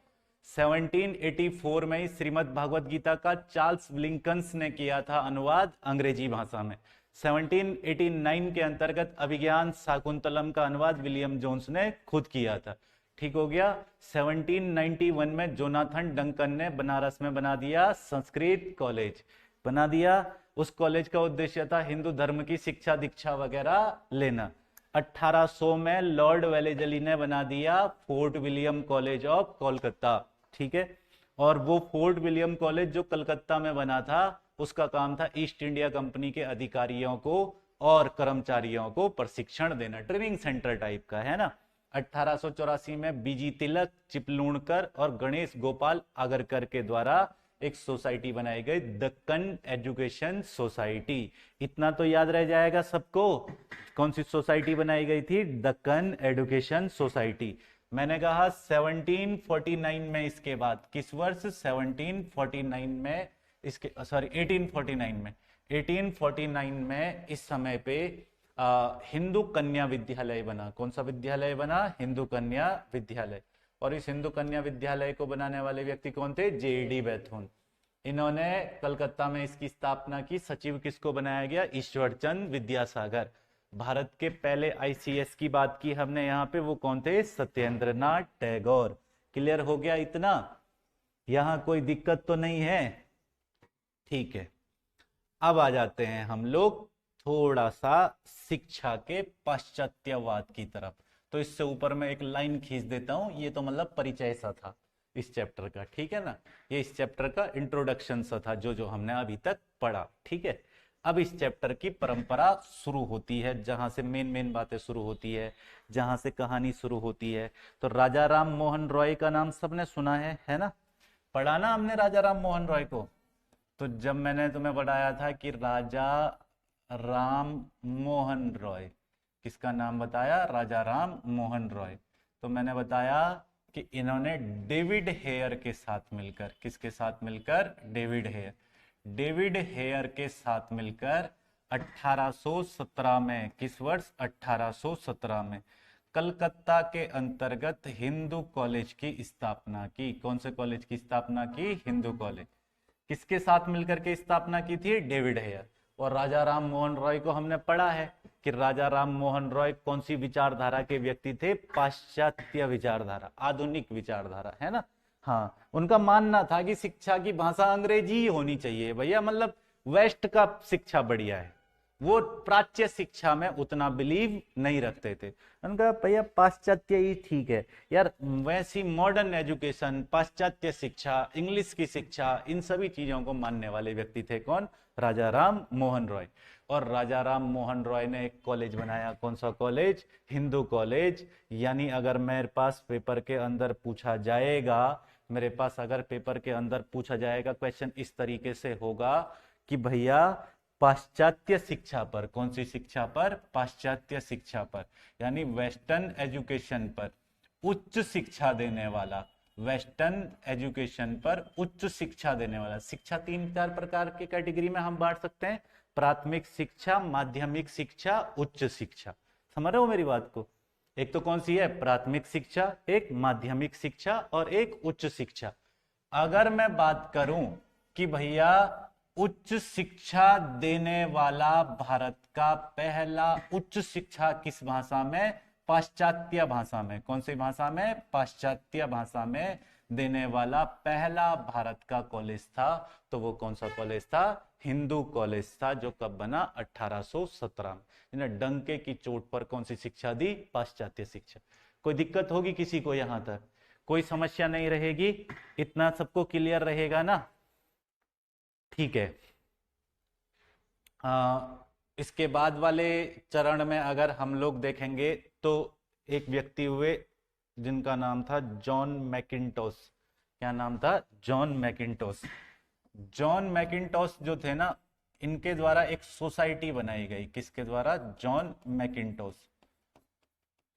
1784 में श्रीमद् भागवत गीता का चार्ल्स विलिंकन्स ने किया था अनुवाद अंग्रेजी भाषा में। 1789 के अंतर्गत अभिज्ञान शाकुंतलम का अनुवाद विलियम जोन्स ने खुद किया था। ठीक हो गया। 1791 में जोनाथन डंकन ने बनारस में बना दिया संस्कृत कॉलेज, बना दिया। उस कॉलेज का उद्देश्य था हिंदू धर्म की शिक्षा दीक्षा वगैरह लेना। 1800 में लॉर्ड वेलेजली ने बना दिया fort William college of Kolkata, ठीक है। और वो फोर्ट विलियम कॉलेज जो कलकत्ता में बना था, उसका काम था ईस्ट इंडिया कंपनी के अधिकारियों को और कर्मचारियों को प्रशिक्षण देना, ट्रेनिंग सेंटर टाइप का, है ना। 1884 में बीजी तिलक, चिपलूणकर और गणेश गोपाल आगरकर के द्वारा एक सोसाइटी बनाई गई, दक्कन एजुकेशन सोसाइटी। इतना तो याद रह जाएगा सबको, कौन सी सोसाइटी बनाई गई थी, दक्कन एजुकेशन सोसाइटी। मैंने कहा 1749 में, इसके बाद किस वर्ष, 1749 में, इसके सॉरी 1849 में, 1849 में इस समय पे हिंदू कन्या विद्यालय बना। कौन सा विद्यालय बना, हिंदू कन्या विद्यालय। और इस हिंदू कन्या विद्यालय को बनाने वाले व्यक्ति कौन थे, जेडी बेथुन। इन्होंने कलकत्ता में इसकी स्थापना की। सचिव किसको बनाया गया, ईश्वरचंद विद्यासागर। भारत के पहले आईसीएस की बात की हमने यहाँ पे, वो कौन थे, सत्येंद्रनाथ टैगोर। क्लियर हो गया इतना, यहाँ कोई दिक्कत तो नहीं है, ठीक है। अब आ जाते हैं हम लोग थोड़ा सा शिक्षा के पाश्चात्यवाद की तरफ। तो इससे ऊपर मैं एक लाइन खींच देता हूं, ये तो मतलब परिचय सा था इस चैप्टर का, ठीक है ना। ये इस चैप्टर का इंट्रोडक्शन सा था, जो हमने अभी तक पढ़ा, ठीक है। अब इस चैप्टर की परंपरा शुरू होती है, जहां से मेन बातें शुरू होती है, जहां से कहानी शुरू होती है। तो राजा राम मोहन रॉय का नाम सबने सुना है ना, पढ़ा ना हमने राजा राम मोहन रॉय को। तो जब मैंने तुम्हें बताया था कि राजा राम मोहन रॉय, किसका नाम बताया, राजा राम मोहन रॉय, तो मैंने बताया कि इन्होंने डेविड हेयर के साथ मिलकर, किसके साथ मिलकर, डेविड हेयर, डेविड हेयर के साथ मिलकर 1817 में, किस वर्ष, 1817 में कलकत्ता के अंतर्गत हिंदू कॉलेज की स्थापना की। कौन से कॉलेज की स्थापना की, हिंदू कॉलेज। किसके साथ मिलकर के स्थापना की थी, डेविड हेयर। और राजा राम मोहन रॉय को हमने पढ़ा है कि राजा राम मोहन रॉय कौन सी विचारधारा के व्यक्ति थे, पाश्चात्य विचारधारा, आधुनिक विचारधारा, है ना। हाँ, उनका मानना था कि शिक्षा की भाषा अंग्रेजी ही होनी चाहिए भैया, मतलब वेस्ट का शिक्षा बढ़िया है। वो प्राच्य शिक्षा में उतना बिलीव नहीं रखते थे, उनका भैया पाश्चात्य ही ठीक है यार। वैसी मॉडर्न एजुकेशन, पाश्चात्य शिक्षा, इंग्लिश की शिक्षा, इन सभी चीजों को मानने वाले व्यक्ति थे कौन, राजा राम मोहन रॉय। और राजा राम मोहन रॉय ने एक कॉलेज बनाया, कौन सा कॉलेज, हिंदू कॉलेज। यानी अगर मेरे पास पेपर के अंदर पूछा जाएगा, मेरे पास अगर पेपर के अंदर पूछा जाएगा क्वेश्चन इस तरीके से होगा कि भैया पाश्चात्य शिक्षा पर, कौन सी शिक्षा पर, पाश्चात्य शिक्षा पर, यानी वेस्टर्न एजुकेशन पर उच्च शिक्षा देने वाला, वेस्टर्न एजुकेशन पर उच्च शिक्षा देने वाला। शिक्षा 3-4 प्रकार के कैटेगरी में हम बांट सकते हैं, प्राथमिक शिक्षा, माध्यमिक शिक्षा, उच्च शिक्षा। समझ रहे हो मेरी बात को। एक तो कौन सी है, प्राथमिक शिक्षा, एक माध्यमिक शिक्षा और एक उच्च शिक्षा। अगर मैं बात करूं कि भैया उच्च शिक्षा देने वाला भारत का पहला उच्च शिक्षा किस भाषा में, पाश्चात्य भाषा में। कौन सी भाषा में, पाश्चात्य भाषा में देने वाला पहला भारत का कॉलेज था, तो वो कौन सा कॉलेज था, हिंदू कॉलेज था, जो कब बना, 1817 में। इन्हें डंके की चोट पर कौन सी शिक्षा दी, पाश्चात्य शिक्षा। कोई दिक्कत होगी किसी को, यहां तक कोई समस्या नहीं रहेगी, इतना सबको क्लियर रहेगा ना, ठीक है। इसके बाद वाले चरण में अगर हम लोग देखेंगे तो एक व्यक्ति हुए जिनका नाम था जॉन मैकिन्टॉश। क्या नाम था, जॉन मैकिन्टॉश। जॉन मैकिन्टॉश जो थे ना, इनके द्वारा एक सोसाइटी बनाई गई। किसके द्वारा, जॉन मैकिन्टॉश,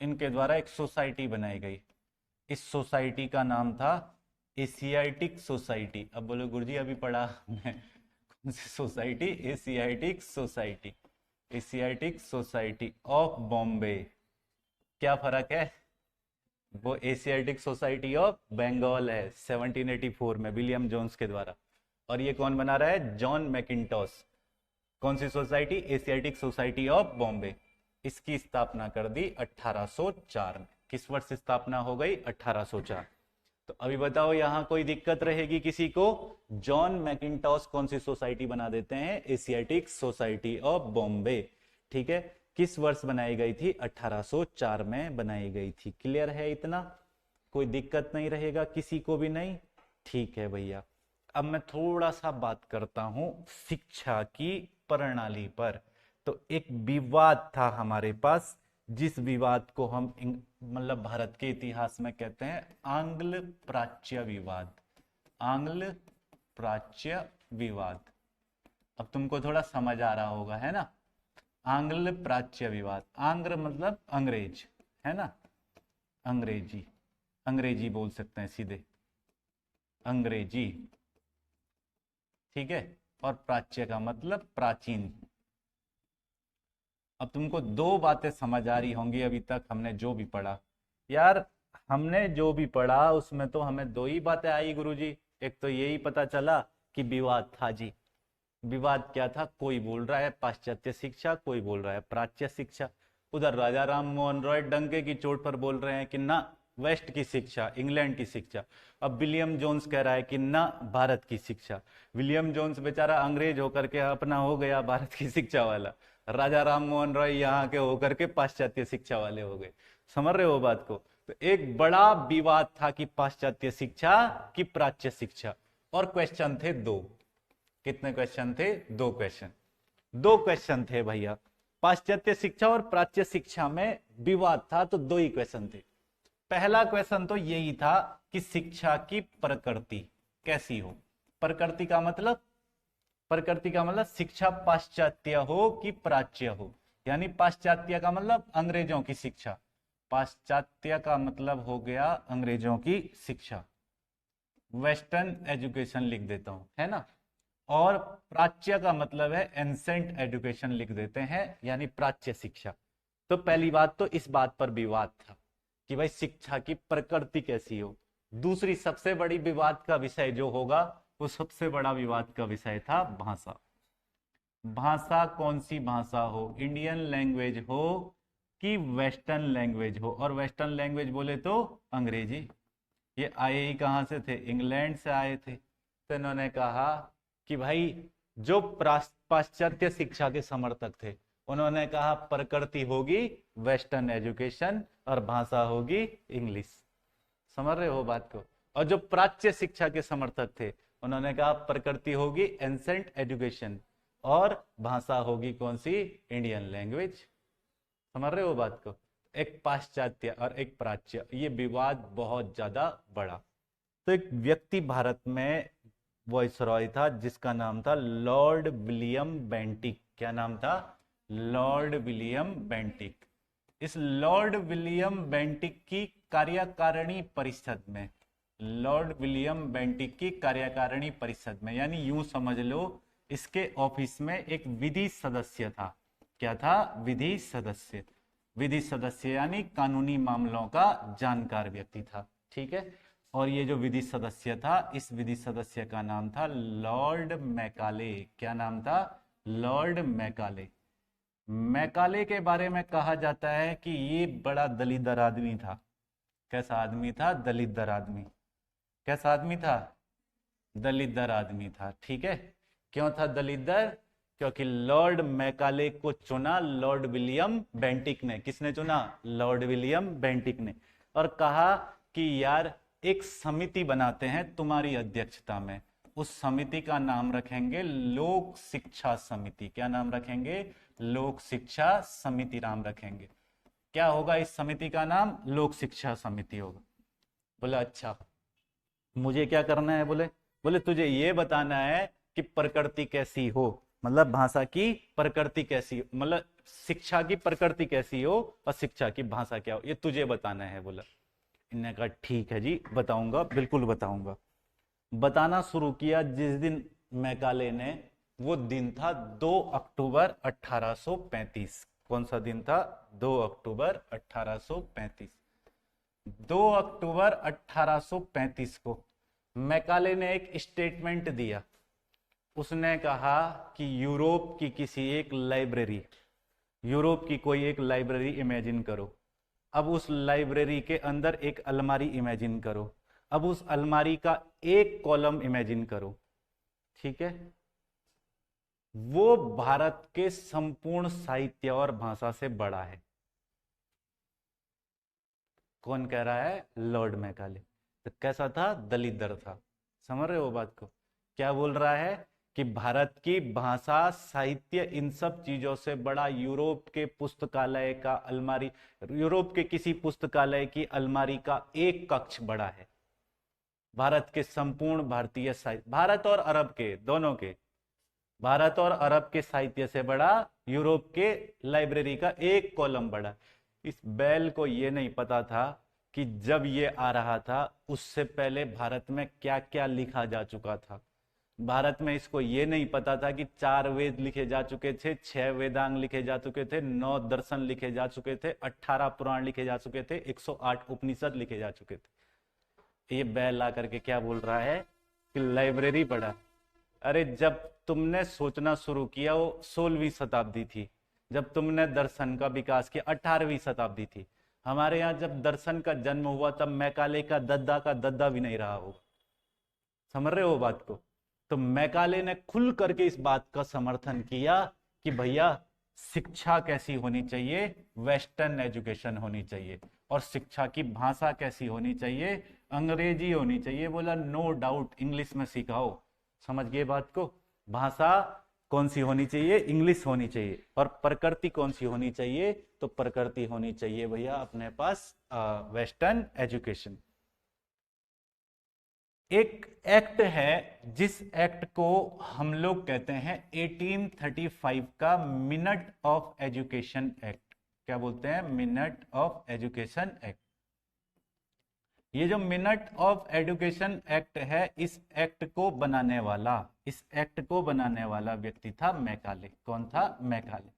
इनके द्वारा एक सोसाइटी बनाई गई। इस सोसाइटी का नाम था एशियाटिक सोसाइटी। अब बोलो गुरुजी अभी पढ़ा मैं, कौन सी society, Asiatic society, Asiatic society of Bombay. क्या फर्क है, वो एशियाटिक सोसाइटी ऑफ बंगाल है 1784 में विलियम जोन्स के द्वारा। और ये कौन बना रहा है, जॉन मैकिन्टॉश। कौन सी society, Asiatic society of Bombay. इसकी स्थापना कर दी 1804 में। किस वर्ष स्थापना हो गई, 1804। तो अभी बताओ यहां कोई दिक्कत रहेगी किसी को, जॉन मैकिन्टॉश कौन सी सोसाइटी बना देते हैं, एशियाटिक सोसाइटी ऑफ बॉम्बे, ठीक है। किस वर्ष बनाई गई थी? 1804 में बनाई गई थी। क्लियर है इतना? कोई दिक्कत नहीं रहेगा किसी को भी? नहीं, ठीक है भैया। अब मैं थोड़ा सा बात करता हूं शिक्षा की प्रणाली पर। तो एक विवाद था हमारे पास, जिस विवाद को हम मतलब भारत के इतिहास में कहते हैं आंग्ल प्राच्य विवाद। आंग्ल प्राच्य विवाद। अब तुमको थोड़ा समझ आ रहा होगा, है ना? आंग्ल प्राच्य विवाद, आंग्र मतलब अंग्रेज, है ना? अंग्रेजी, अंग्रेजी बोल सकते हैं सीधे, अंग्रेजी, ठीक है। और प्राच्य का मतलब प्राचीन। अब तुमको दो बातें समझ आ रही होंगी अभी तक हमने जो भी पढ़ा। यार हमने जो भी पढ़ा उसमें तो हमें दो ही बातें आई गुरुजी। एक तो यही पता चला कि विवाद था जी। विवाद क्या था? कोई बोल रहा है पाश्चात्य शिक्षा, कोई बोल रहा है प्राच्य शिक्षा। उधर राजा राम मोहन रॉय डंके की चोट पर बोल रहे हैं कि ना वेस्ट की शिक्षा, इंग्लैंड की शिक्षा। अब विलियम जोन्स कह रहा है कि ना भारत की शिक्षा। विलियम जोन्स बेचारा अंग्रेज होकर के अपना हो गया भारत की शिक्षा वाला, राजा राम मोहन रॉय यहाँ के होकर के पाश्चात्य शिक्षा वाले हो गए। समझ रहे हो बात को? तो एक बड़ा विवाद था कि पाश्चात्य शिक्षा कि प्राच्य शिक्षा। और क्वेश्चन थे दो। कितने क्वेश्चन थे? दो क्वेश्चन। दो क्वेश्चन थे भैया। पाश्चात्य शिक्षा और प्राच्य शिक्षा में विवाद था तो दो ही क्वेश्चन थे। पहला क्वेश्चन तो यही था कि शिक्षा की प्रकृति कैसी हो। प्रकृति का मतलब, प्रकृति का मतलब शिक्षा पाश्चात्य हो कि प्राच्य हो। यानी पाश्चात्य का मतलब अंग्रेजों की शिक्षा, पाश्चात्य का मतलब हो गया अंग्रेजों की शिक्षा, वेस्टर्न एजुकेशन लिख देता हूं, है ना। और प्राच्य का मतलब है एंसेंट एजुकेशन लिख देते हैं, यानी प्राच्य शिक्षा। तो पहली बात तो इस बात पर विवाद था कि भाई शिक्षा की प्रकृति कैसी हो। दूसरी सबसे बड़ी विवाद का विषय जो होगा, वो सबसे बड़ा विवाद का विषय था भाषा। भाषा कौन सी भाषा हो, इंडियन लैंग्वेज हो कि वेस्टर्न लैंग्वेज हो। और वेस्टर्न लैंग्वेज बोले तो अंग्रेजी। ये आए ही कहां से थे? इंग्लैंड से आए थे। तो इन्होंने कहा कि भाई जो पाश्चात्य शिक्षा के समर्थक थे उन्होंने कहा प्रकृति होगी वेस्टर्न एजुकेशन और भाषा होगी इंग्लिश। समझ रहे हो बात को? और जो प्राच्य शिक्षा के समर्थक थे उन्होंने कहा प्रकृति होगी एंसेंट एजुकेशन और भाषा होगी कौन सी? Indian language. समझ रहे हो बात को? एक पाश्चात्य और एक प्राच्य, ये विवाद बहुत ज्यादा बड़ा। तो एक व्यक्ति भारत में वॉइसरॉय था जिसका नाम था लॉर्ड विलियम बेंटिक। क्या नाम था? Lord William Bentinck. इस लॉर्ड विलियम बेंटिक की कार्यकारिणी परिषद में, लॉर्ड विलियम बेंटिक की कार्यकारिणी परिषद में, यानी यूं समझ लो इसके ऑफिस में एक विधि सदस्य था। क्या था? विधि सदस्य। विधि सदस्य यानी कानूनी मामलों का जानकार व्यक्ति था, ठीक है। और ये जो विधि सदस्य था, इस विधि सदस्य का नाम था लॉर्ड मैकाले। क्या नाम था? Lord Macaulay. मैकाले के बारे में कहा जाता है कि ये बड़ा दलिद्र आदमी था। कैसा आदमी था? दलिद्र आदमी। कैसा आदमी था? दलिद्र आदमी था, ठीक है। क्यों था दलिद्र? क्योंकि लॉर्ड मैकाले को चुना लॉर्ड विलियम बेंटिक ने। किसने चुना? लॉर्ड विलियम बेंटिक ने। और कहा कि यार एक समिति बनाते हैं तुम्हारी अध्यक्षता में, उस समिति का नाम रखेंगे लोक शिक्षा समिति। क्या नाम रखेंगे? लोक शिक्षा समिति नाम रखेंगे। क्या होगा इस समिति का नाम? लोक शिक्षा समिति होगा। बोला अच्छा मुझे क्या करना है? बोले तुझे ये बताना है कि प्रकृति कैसी हो, मतलब भाषा की प्रकृति कैसी, मतलब शिक्षा की प्रकृति कैसी हो और शिक्षा की भाषा क्या हो, ये तुझे बताना है। बोला। इन्होंने कहा ठीक है जी बताऊंगा, बिल्कुल बताऊंगा। बताना शुरू किया जिस दिन मैकाले ने, वो दिन था 2 अक्टूबर 1835। कौन सा दिन था? 2 अक्टूबर 1835। 2 अक्टूबर 1835 को मैकाले ने एक स्टेटमेंट दिया। उसने कहा कि यूरोप की किसी एक लाइब्रेरी, यूरोप की कोई एक लाइब्रेरी इमेजिन करो। अब उस लाइब्रेरी के अंदर एक अलमारी इमेजिन करो। अब उस अलमारी का एक कॉलम इमेजिन करो, ठीक है। वो भारत के संपूर्ण साहित्य और भाषा से बड़ा है। कौन कह रहा है? Lord Macaulay. तो कैसा था? दलित था। समझ रहे हो बात को? क्या बोल रहा है कि भारत की भाषा, साहित्य, इन सब चीजों से बड़ा यूरोप के पुस्तकालय का अलमारी, यूरोप के किसी पुस्तकालय की अलमारी का एक कक्ष बड़ा है। भारत के संपूर्ण भारतीय साहित्य, भारत और अरब के दोनों के, भारत और अरब के साहित्य से बड़ा यूरोप के लाइब्रेरी का एक कॉलम बड़ा। इस बैल को यह नहीं पता था कि जब ये आ रहा था उससे पहले भारत में क्या क्या लिखा जा चुका था। भारत में इसको ये नहीं पता था कि 4 वेद लिखे जा चुके थे, 6 वेदांग लिखे जा चुके थे, 9 दर्शन लिखे जा चुके थे, 18 पुराण लिखे जा चुके थे, 108 उपनिषद लिखे जा चुके थे। ये बैल ला करके क्या बोल रहा है कि लाइब्रेरी पढ़ा। अरे जब तुमने सोचना शुरू किया वो 16वीं शताब्दी थी, जब तुमने दर्शन का विकास किया 18वीं शताब्दी थी। हमारे यहाँ जब दर्शन का जन्म हुआ तब मैकाले का दद्दा भी नहीं रहा हो। समझ रहे हो बात को? तो मैकाले ने खुल करके इस बात का समर्थन किया कि भैया शिक्षा कैसी होनी चाहिए? वेस्टर्न एजुकेशन होनी चाहिए। और शिक्षा की भाषा कैसी होनी चाहिए? अंग्रेजी होनी चाहिए। बोला नो डाउट इंग्लिश में सिखाओ। समझ गए बात को? भाषा कौन सी होनी चाहिए? इंग्लिश होनी चाहिए। और प्रकृति कौन सी होनी चाहिए? तो प्रकृति होनी चाहिए भैया अपने पास वेस्टर्न एजुकेशन। एक एक्ट है जिस एक्ट को हम लोग कहते हैं 1835 का मिनट ऑफ एजुकेशन एक्ट। क्या बोलते हैं? Minute of education act. ये जो मिनट ऑफ एजुकेशन एक्ट है, इस एक्ट को बनाने वाला, इस एक्ट को बनाने वाला व्यक्ति था मैकाले। कौन था? मैकाले।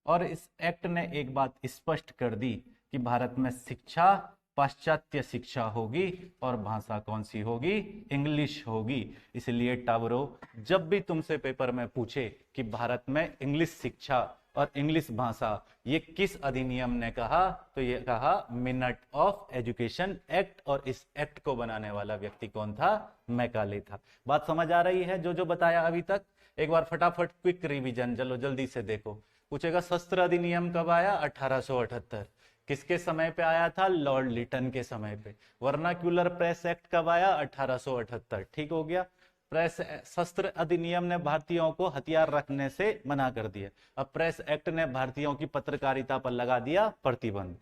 और इस एक्ट ने एक बात स्पष्ट कर दी कि भारत में शिक्षा पाश्चात्य शिक्षा होगी और भाषा कौन सी होगी? इंग्लिश होगी। इसलिए टावरो, जब भी तुमसे पेपर में पूछे कि भारत में इंग्लिश शिक्षा और इंग्लिश भाषा ये किस अधिनियम ने कहा, तो ये कहा मिनट ऑफ एजुकेशन एक्ट। और इस एक्ट को बनाने वाला व्यक्ति कौन था? मैकाले था। बात समझ आ रही है? जो जो बताया अभी तक एक बार फटाफट क्विक रिवीजन, चलो जल्दी से देखो। पूछेगा शस्त्र अधिनियम कब आया? 1878। किसके समय पे आया था? लॉर्ड लिटन के समय पे। वर्नाक्यूलर प्रेस एक्ट कब आया? 1878। ठीक हो गया। प्रेस शस्त्र अधिनियम ने भारतीयों को हथियार रखने से मना कर दिया। अब प्रेस एक्ट ने भारतीयों की पत्रकारिता पर लगा दिया प्रतिबंध।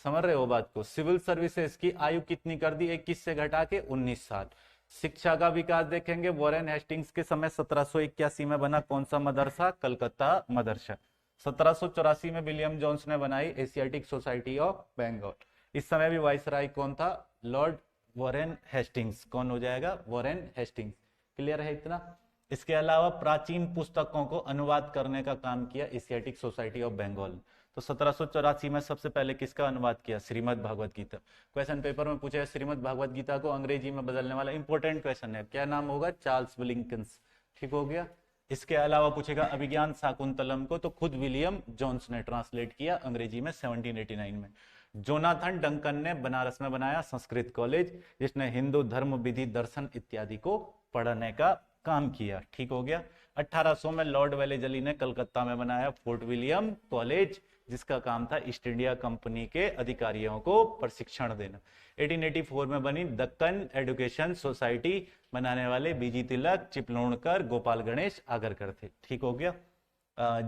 समझ रहे हो बात को? सिविल सर्विसेज की आयु कितनी कर दी? 21 से घटा के 19 साल। शिक्षा का विकास देखेंगे, वॉरेन हेस्टिंग्स के समय 1781 में बना कौन सा मदरसा? कलकत्ता मदरसा। 1784 में विलियम जोन्स ने बनाई एशियाटिक सोसाइटी ऑफ बंगाल। इस समय भी वाइसराय कौन था? Lord Warren Hastings. कौन हो जाएगा? Warren Hastings. क्लियर है इतना? इसके अलावा प्राचीन पुस्तकों को अनुवाद करने का काम किया एशियाटिक सोसाइटी ऑफ बंगाल। तो 1784 में सबसे पहले किसका अनुवाद किया? श्रीमद् भागवत गीता। क्वेश्चन पेपर में पूछा श्रीमद् भागवत गीता को अंग्रेजी में बदलने वाला इंपॉर्टेंट क्वेश्चन है, क्या नाम होगा? चार्ल्स विलिंकन्स। ठीक हो गया। इसके अलावा पूछेगा अभिज्ञान शाकुंतलम को, तो खुद विलियम जोन्स ने ट्रांसलेट किया अंग्रेजी में 1789 में। जोनाथन डंकन ने बनारस में बनाया संस्कृत कॉलेज, जिसने हिंदू धर्म, विधि, दर्शन इत्यादि को पढ़ने का काम किया। ठीक हो गया। 1800 में लॉर्ड वेलेजली ने कलकत्ता में बनाया फोर्ट विलियम कॉलेज, जिसका काम था ईस्ट इंडिया कंपनी के अधिकारियों को प्रशिक्षण देना। 1884 में बनी दक्कन एजुकेशन सोसाइटी, बनाने वाले बीजी तिलक, चिपलूणकर, गोपाल गणेश आगरकर थे। ठीक हो गया।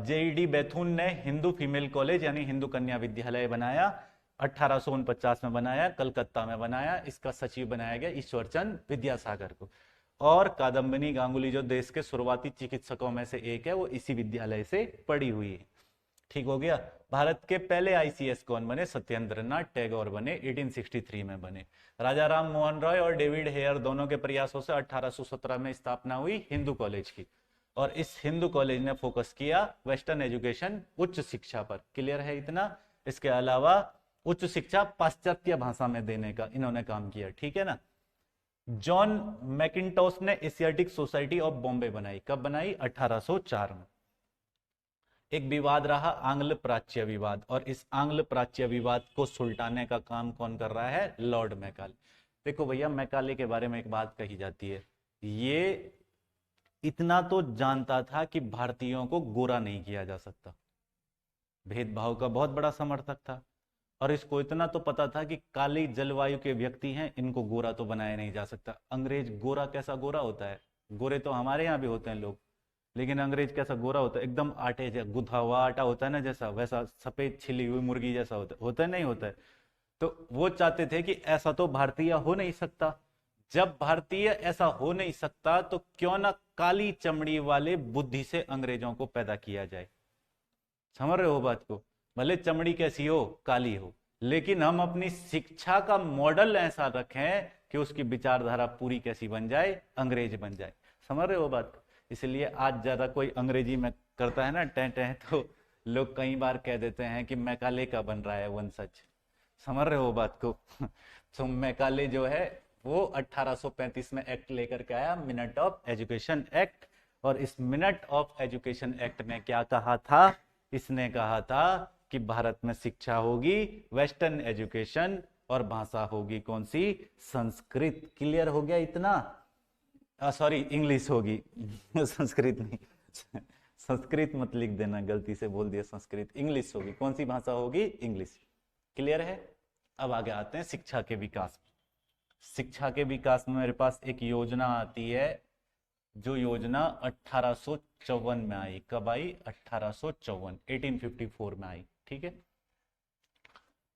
जेईडी बेथुन ने हिंदू फीमेल कॉलेज यानी हिंदू कन्या विद्यालय बनाया, 1849 में बनाया, कलकत्ता में बनाया। इसका सचिव बनाया गया ईश्वरचंद विद्यासागर को। और कादम्बिनी गांगुली जो देश के शुरुआती चिकित्सकों में से एक है, वो इसी विद्यालय से पढ़ी हुई है। ठीक हो गया। भारत के पहले आईसीएस कौन बने? सत्येंद्रनाथ टैगोर बने, 1863 में बने। राजा राम मोहन रॉय और डेविड हेयर दोनों के प्रयासों से 1817 में स्थापना हुई हिंदू कॉलेज की। और इस हिंदू कॉलेज ने फोकस किया वेस्टर्न एजुकेशन, उच्च शिक्षा पर। क्लियर है इतना? इसके अलावा उच्च शिक्षा पाश्चात्य भाषा में देने का इन्होंने काम किया। ठीक है ना। जॉन मैकिंटोश ने एशियाटिक सोसाइटी ऑफ बॉम्बे बनाई। कब बनाई? 1804 में। एक विवाद रहा आंग्ल प्राच्य विवाद, और इस आंग्ल प्राच्य विवाद को सुलटाने का काम कौन कर रहा है? Lord Macaulay. देखो भैया, मैकाले के बारे में एक बात कही जाती है, ये इतना तो जानता था कि भारतीयों को गोरा नहीं किया जा सकता, भेदभाव का बहुत बड़ा समर्थक था। और इसको इतना तो पता था कि काली जलवायु के व्यक्ति हैं, इनको गोरा तो बनाया नहीं जा सकता। अंग्रेज गोरा कैसा गोरा होता है, गोरे तो हमारे यहाँ भी होते हैं लोग, लेकिन अंग्रेज कैसा गोरा होता है, एकदम आटे जैसा गुथा हुआ आटा होता है ना, जैसा वैसा सफेद छिली हुई मुर्गी जैसा होता है नहीं होता है। तो वो चाहते थे कि ऐसा तो भारतीय हो नहीं सकता। जब भारतीय ऐसा हो नहीं सकता तो क्यों ना काली चमड़ी वाले बुद्धि से अंग्रेजों को पैदा किया जाए। समझ रहे हो बात को, भले चमड़ी कैसी हो, काली हो, लेकिन हम अपनी शिक्षा का मॉडल ऐसा रखें कि उसकी विचारधारा पूरी कैसी बन जाए, अंग्रेज बन जाए। समझ रहे हो बात को? इसलिए आज ज्यादा कोई अंग्रेजी में करता है ना टें टें, तो लोग कई बार कह देते हैं कि मैकाले का बन रहा है वंशज। समझ रहे हो बात को? तो मैकाले जो है वो 1835 में एक्ट लेकर के आया, मिनट ऑफ एजुकेशन एक्ट। और इस मिनट ऑफ एजुकेशन एक्ट में क्या कहा था? इसने कहा था कि भारत में शिक्षा होगी वेस्टर्न एजुकेशन, और भाषा होगी कौन सी? संस्कृत। क्लियर हो गया इतना? सॉरी, इंग्लिश होगी संस्कृत नहीं, संस्कृत मत लिख देना, गलती से बोल दिया संस्कृत, इंग्लिश होगी। कौन सी भाषा होगी? इंग्लिश। क्लियर है? अब आगे आते हैं शिक्षा के विकास। शिक्षा के विकास में मेरे पास एक योजना आती है, जो योजना 1854 में आई। कब आई? 1854, 1854 में आई। ठीक है,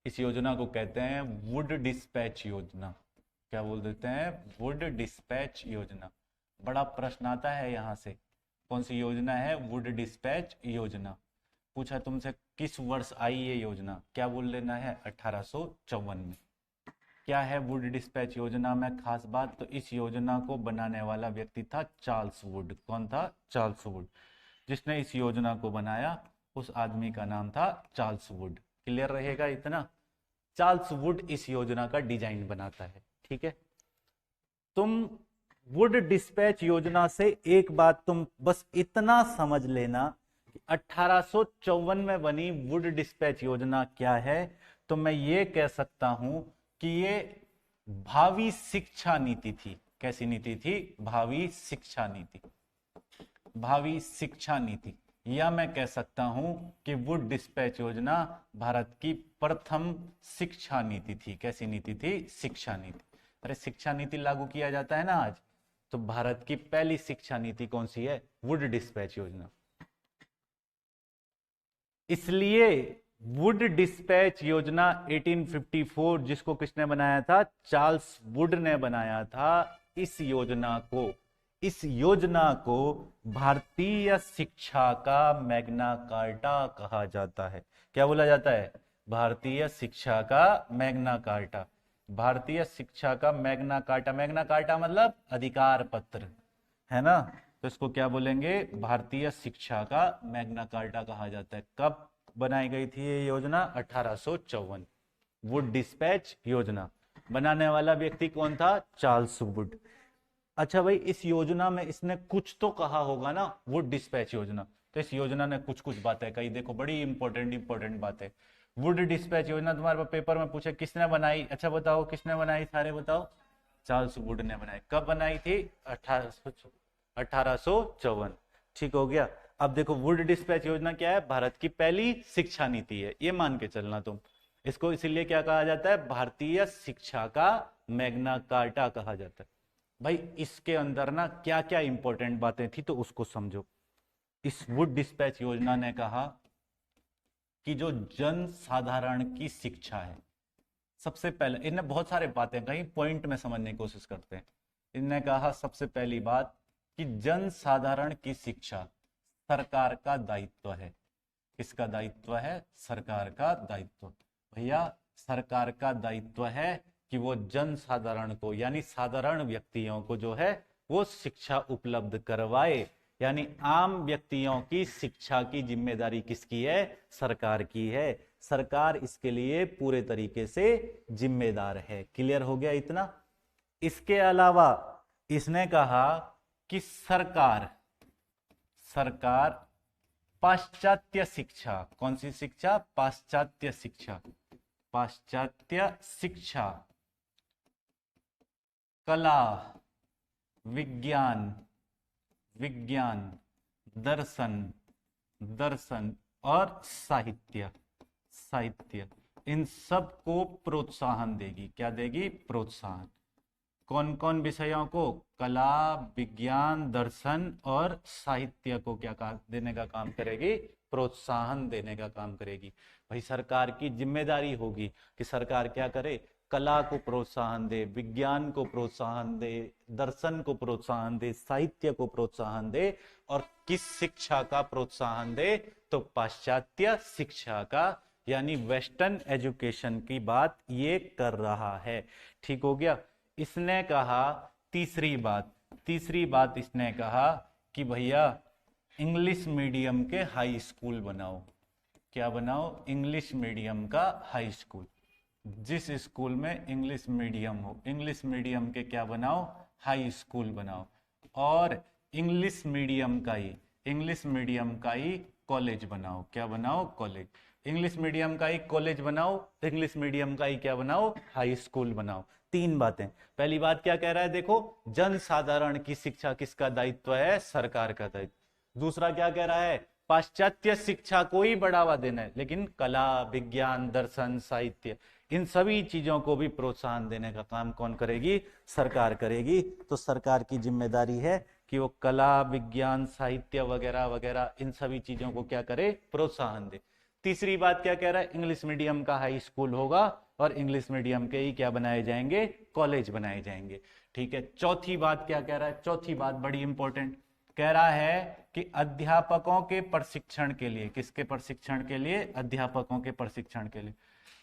इस योजना को कहते हैं वुड डिस्पैच योजना। क्या बोल देते हैं? वुड डिस्पैच योजना। बड़ा प्रश्न आता है यहां से, कौन सी योजना है? वुड डिस्पैच योजना। पूछा तुमसे किस वर्ष आई ये योजना, क्या बोल लेना है? 1854 में। क्या है वुड डिस्पैच योजना में खास बात? तो इस योजना को बनाने वाला व्यक्ति था चार्ल्स वुड। कौन था? Charles Wood. जिसने इस योजना को बनाया उस आदमी का नाम था चार्ल्स वुड। क्लियर रहेगा इतना? चार्ल्स वुड इस योजना का डिजाइन बनाता है। ठीक है, तुम वुड डिस्पैच योजना से एक बात तुम बस इतना समझ लेना कि 1854 में बनी वुड डिस्पैच योजना क्या है। तो मैं ये कह सकता हूं कि ये भावी शिक्षा नीति थी। कैसी नीति थी? भावी शिक्षा नीति। भावी शिक्षा नीति, या मैं कह सकता हूं कि वुड डिस्पैच योजना भारत की प्रथम शिक्षा नीति थी। कैसी नीति थी? शिक्षा नीति। अरे शिक्षा नीति लागू किया जाता है ना आज, तो भारत की पहली शिक्षा नीति कौन सी है? वुड डिस्पैच योजना। इसलिए वुड डिस्पैच योजना 1854, जिसको किसने बनाया था? चार्ल्स वुड ने बनाया था। इस योजना को भारतीय शिक्षा का मैग्ना कार्टा कहा जाता है। क्या बोला जाता है? भारतीय शिक्षा का मैग्ना कार्टा। भारतीय शिक्षा का मैग्ना कार्टा। मैग्ना कार्टा मतलब अधिकार पत्र, है ना? तो इसको क्या बोलेंगे? भारतीय शिक्षा का मैग्ना कार्टा कहा जाता है। कब बनाई गई थी ये योजना? 1854। वुड डिस्पैच योजना। बनाने वाला व्यक्ति कौन था? Charles Wood. अच्छा भाई, इस योजना में इसने कुछ तो कहा होगा ना, वुड डिस्पैच योजना। तो इस योजना ने कुछ कुछ बातें कही, देखो बड़ी इंपॉर्टेंट बातें। वुड डिस्पैच योजना तुम्हारे पेपर में पूछे किसने बनाई, अच्छा बताओ किसने बनाई, सारे बताओ। चार्ल्स वुड ने बनाई। कब बनाई थी? 1854। ठीक हो गया। अब देखो वुड डिस्पैच योजना क्या है? भारत की पहली शिक्षा नीति है, ये मान के चलना तुम। इसको इसीलिए क्या कहा जाता है? भारतीय शिक्षा का मैग्ना कार्टा कहा जाता है। भाई इसके अंदर ना क्या क्या इंपॉर्टेंट बातें थी तो उसको समझो। इस वुड डिस्पैच योजना ने कहा कि जो जन साधारण की शिक्षा है, सबसे पहले इन्हें बहुत सारे बातें कही, पॉइंट में समझने की कोशिश करते हैं। इन्हें कहा सबसे पहली बात कि जन साधारण की शिक्षा सरकार का दायित्व है। किसका दायित्व है? सरकार का दायित्व। भैया सरकार का दायित्व है कि वो जन साधारण को, यानी साधारण व्यक्तियों को जो है वो शिक्षा उपलब्ध करवाए। यानी आम व्यक्तियों की शिक्षा की जिम्मेदारी किसकी है? सरकार की है। सरकार इसके लिए पूरे तरीके से जिम्मेदार है। क्लियर हो गया इतना? इसके अलावा इसने कहा कि सरकार पाश्चात्य शिक्षा, कौन सी शिक्षा? पाश्चात्य शिक्षा। पाश्चात्य शिक्षा, कला, विज्ञान, विज्ञान, दर्शन, दर्शन और साहित्य, साहित्य, इन सब को प्रोत्साहन देगी। क्या देगी? प्रोत्साहन। कौन कौन विषयों को? कला, विज्ञान, दर्शन और साहित्य को क्या देने का काम करेगी? प्रोत्साहन देने का काम करेगी। भाई सरकार की जिम्मेदारी होगी कि सरकार क्या करे? कला को प्रोत्साहन दे, विज्ञान को प्रोत्साहन दे, दर्शन को प्रोत्साहन दे, साहित्य को प्रोत्साहन दे। और किस शिक्षा का प्रोत्साहन दे? तो पाश्चात्य शिक्षा का, यानी वेस्टर्न एजुकेशन की बात ये कर रहा है। ठीक हो गया। इसने कहा तीसरी बात इसने कहा कि भैया इंग्लिश मीडियम के हाई स्कूल बनाओ। क्या बनाओ? इंग्लिश मीडियम का हाई स्कूल। जिस स्कूल में इंग्लिश मीडियम हो, इंग्लिश मीडियम के क्या बनाओ? हाई स्कूल बनाओ। और इंग्लिश मीडियम का ही कॉलेज बनाओ। क्या बनाओ? कॉलेज। इंग्लिश मीडियम का ही कॉलेज बनाओ, इंग्लिश मीडियम का ही क्या बनाओ? हाई स्कूल बनाओ। तीन बातें। पहली बात क्या कह रहा है? देखो, जन साधारण की शिक्षा किसका दायित्व है? सरकार का दायित्व। दूसरा क्या कह रहा है? पाश्चात्य शिक्षा को ही बढ़ावा देना है, लेकिन कला, विज्ञान, दर्शन, साहित्य, इन सभी चीजों को भी प्रोत्साहन देने का काम कौन करेगी? सरकार करेगी। तो सरकार की जिम्मेदारी है कि वो कला, विज्ञान, साहित्य वगैरह वगैरह इन सभी चीजों को क्या करे? प्रोत्साहन दे। तीसरी बात क्या कह रहा है? इंग्लिश मीडियम का हाई स्कूल होगा और इंग्लिश मीडियम के ही क्या बनाए जाएंगे? कॉलेज बनाए जाएंगे। ठीक है। चौथी बात क्या कह रहा है? चौथी बात बड़ी इंपॉर्टेंट कह रहा है कि अध्यापकों के प्रशिक्षण के लिए, किसके प्रशिक्षण के लिए? अध्यापकों के प्रशिक्षण के लिए,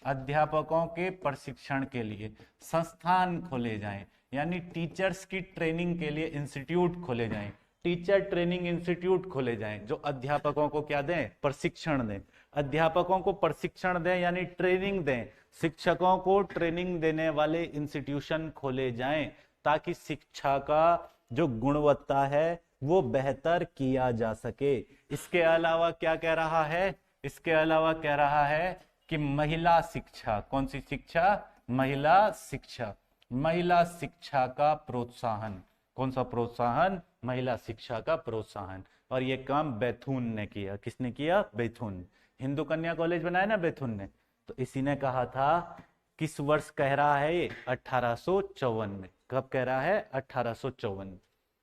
अध्यापकों के प्रशिक्षण के लिए संस्थान खोले जाएं, यानी टीचर्स की ट्रेनिंग के लिए इंस्टीट्यूट खोले जाएं, टीचर ट्रेनिंग इंस्टीट्यूट खोले जाएं, जो अध्यापकों को क्या दें? प्रशिक्षण दें। अध्यापकों को प्रशिक्षण दें यानी ट्रेनिंग दें। शिक्षकों को ट्रेनिंग देने वाले इंस्टीट्यूशन खोले जाएं ताकि शिक्षा का जो गुणवत्ता है वो बेहतर किया जा सके। इसके अलावा क्या कह रहा है? इसके अलावा कह रहा है कि महिला शिक्षा, कौन सी शिक्षा? महिला शिक्षा, महिला शिक्षा का प्रोत्साहन। कौन सा प्रोत्साहन? महिला शिक्षा का प्रोत्साहन। और ये काम बैथून ने किया। किसने किया? बैथून। हिंदू कन्या कॉलेज बनाया ना बैथून ने, तो इसी ने कहा था। किस वर्ष कह रहा है ये? 1854 में। कब कह रहा है? 1854।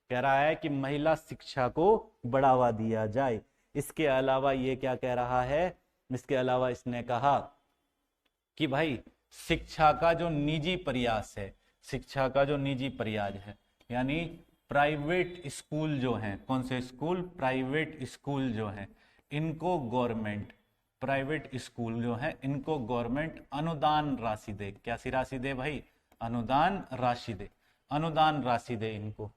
कह रहा है कि महिला शिक्षा को बढ़ावा दिया जाए। इसके अलावा ये क्या कह रहा है? इसके अलावा इसने कहा कि भाई शिक्षा का जो निजी प्रयास है, शिक्षा का जो निजी प्रयास है, यानी प्राइवेट स्कूल जो हैं, कौन से स्कूल? प्राइवेट स्कूल जो हैं, इनको गवर्नमेंट, प्राइवेट स्कूल जो हैं इनको गवर्नमेंट अनुदान राशि दे। क्या सी राशि दे भाई? अनुदान राशि दे। अनुदान राशि दे इनको।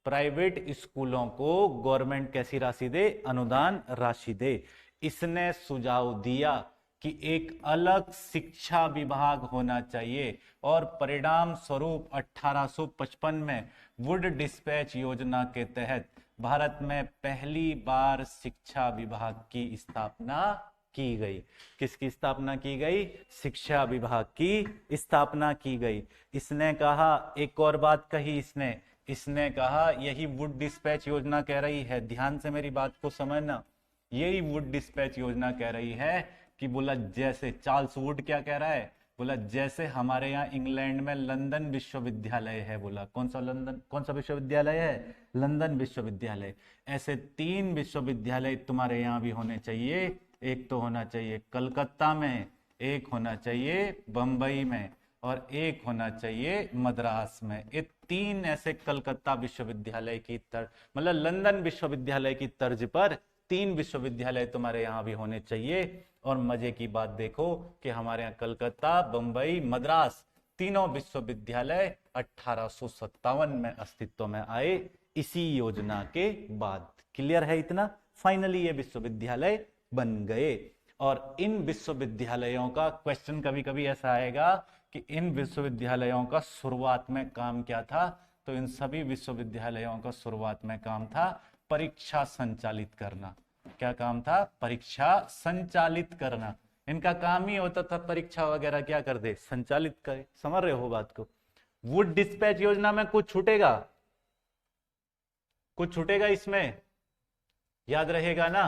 प्राइवेट स्कूलों को गवर्नमेंट कैसी राशि दे? अनुदान राशि दे। इसने सुझाव दिया कि एक अलग शिक्षा विभाग होना चाहिए और परिणाम स्वरूप 1855 में वुड डिस्पैच योजना के तहत भारत में पहली बार शिक्षा विभाग की स्थापना की गई। किसकी स्थापना की गई? शिक्षा विभाग की स्थापना की गई। इसने कहा, एक और बात कही इसने कहा, यही वुड डिस्पैच योजना कह रही है, ध्यान से मेरी बात को समझना, यही वुड डिस्पैच योजना कह रही है कि बोला जैसे चार्ल्स वुड क्या कह रहा है? बोला जैसे हमारे यहाँ इंग्लैंड में लंदन विश्वविद्यालय है, बोला कौन सा विश्वविद्यालय है? लंदन विश्वविद्यालय। ऐसे 3 विश्वविद्यालय तुम्हारे यहाँ भी होने चाहिए। एक तो होना चाहिए कलकत्ता में, एक होना चाहिए बंबई में और एक होना चाहिए मद्रास में। ये 3 ऐसे कलकत्ता विश्वविद्यालय की मतलब लंदन विश्वविद्यालय की तर्ज पर 3 विश्वविद्यालय तुम्हारे यहाँ भी होने चाहिए। और मजे की बात देखो कि हमारे यहाँ कलकत्ता, बंबई, मद्रास तीनों विश्वविद्यालय 1857 में अस्तित्व में आए, इसी योजना के बाद। क्लियर है इतना? फाइनली ये विश्वविद्यालय बन गए। और इन विश्वविद्यालयों का क्वेश्चन कभी कभी ऐसा आएगा कि इन विश्वविद्यालयों का शुरुआत में काम क्या था? तो इन सभी विश्वविद्यालयों का शुरुआत में काम था परीक्षा संचालित करना। क्या काम था? परीक्षा संचालित करना। इनका काम ही होता था परीक्षा वगैरह क्या कर दे? संचालित करे। समझ रहे हो बात को? वुड डिस्पैच योजना में कुछ छूटेगा? कुछ छूटेगा इसमें? याद रहेगा ना?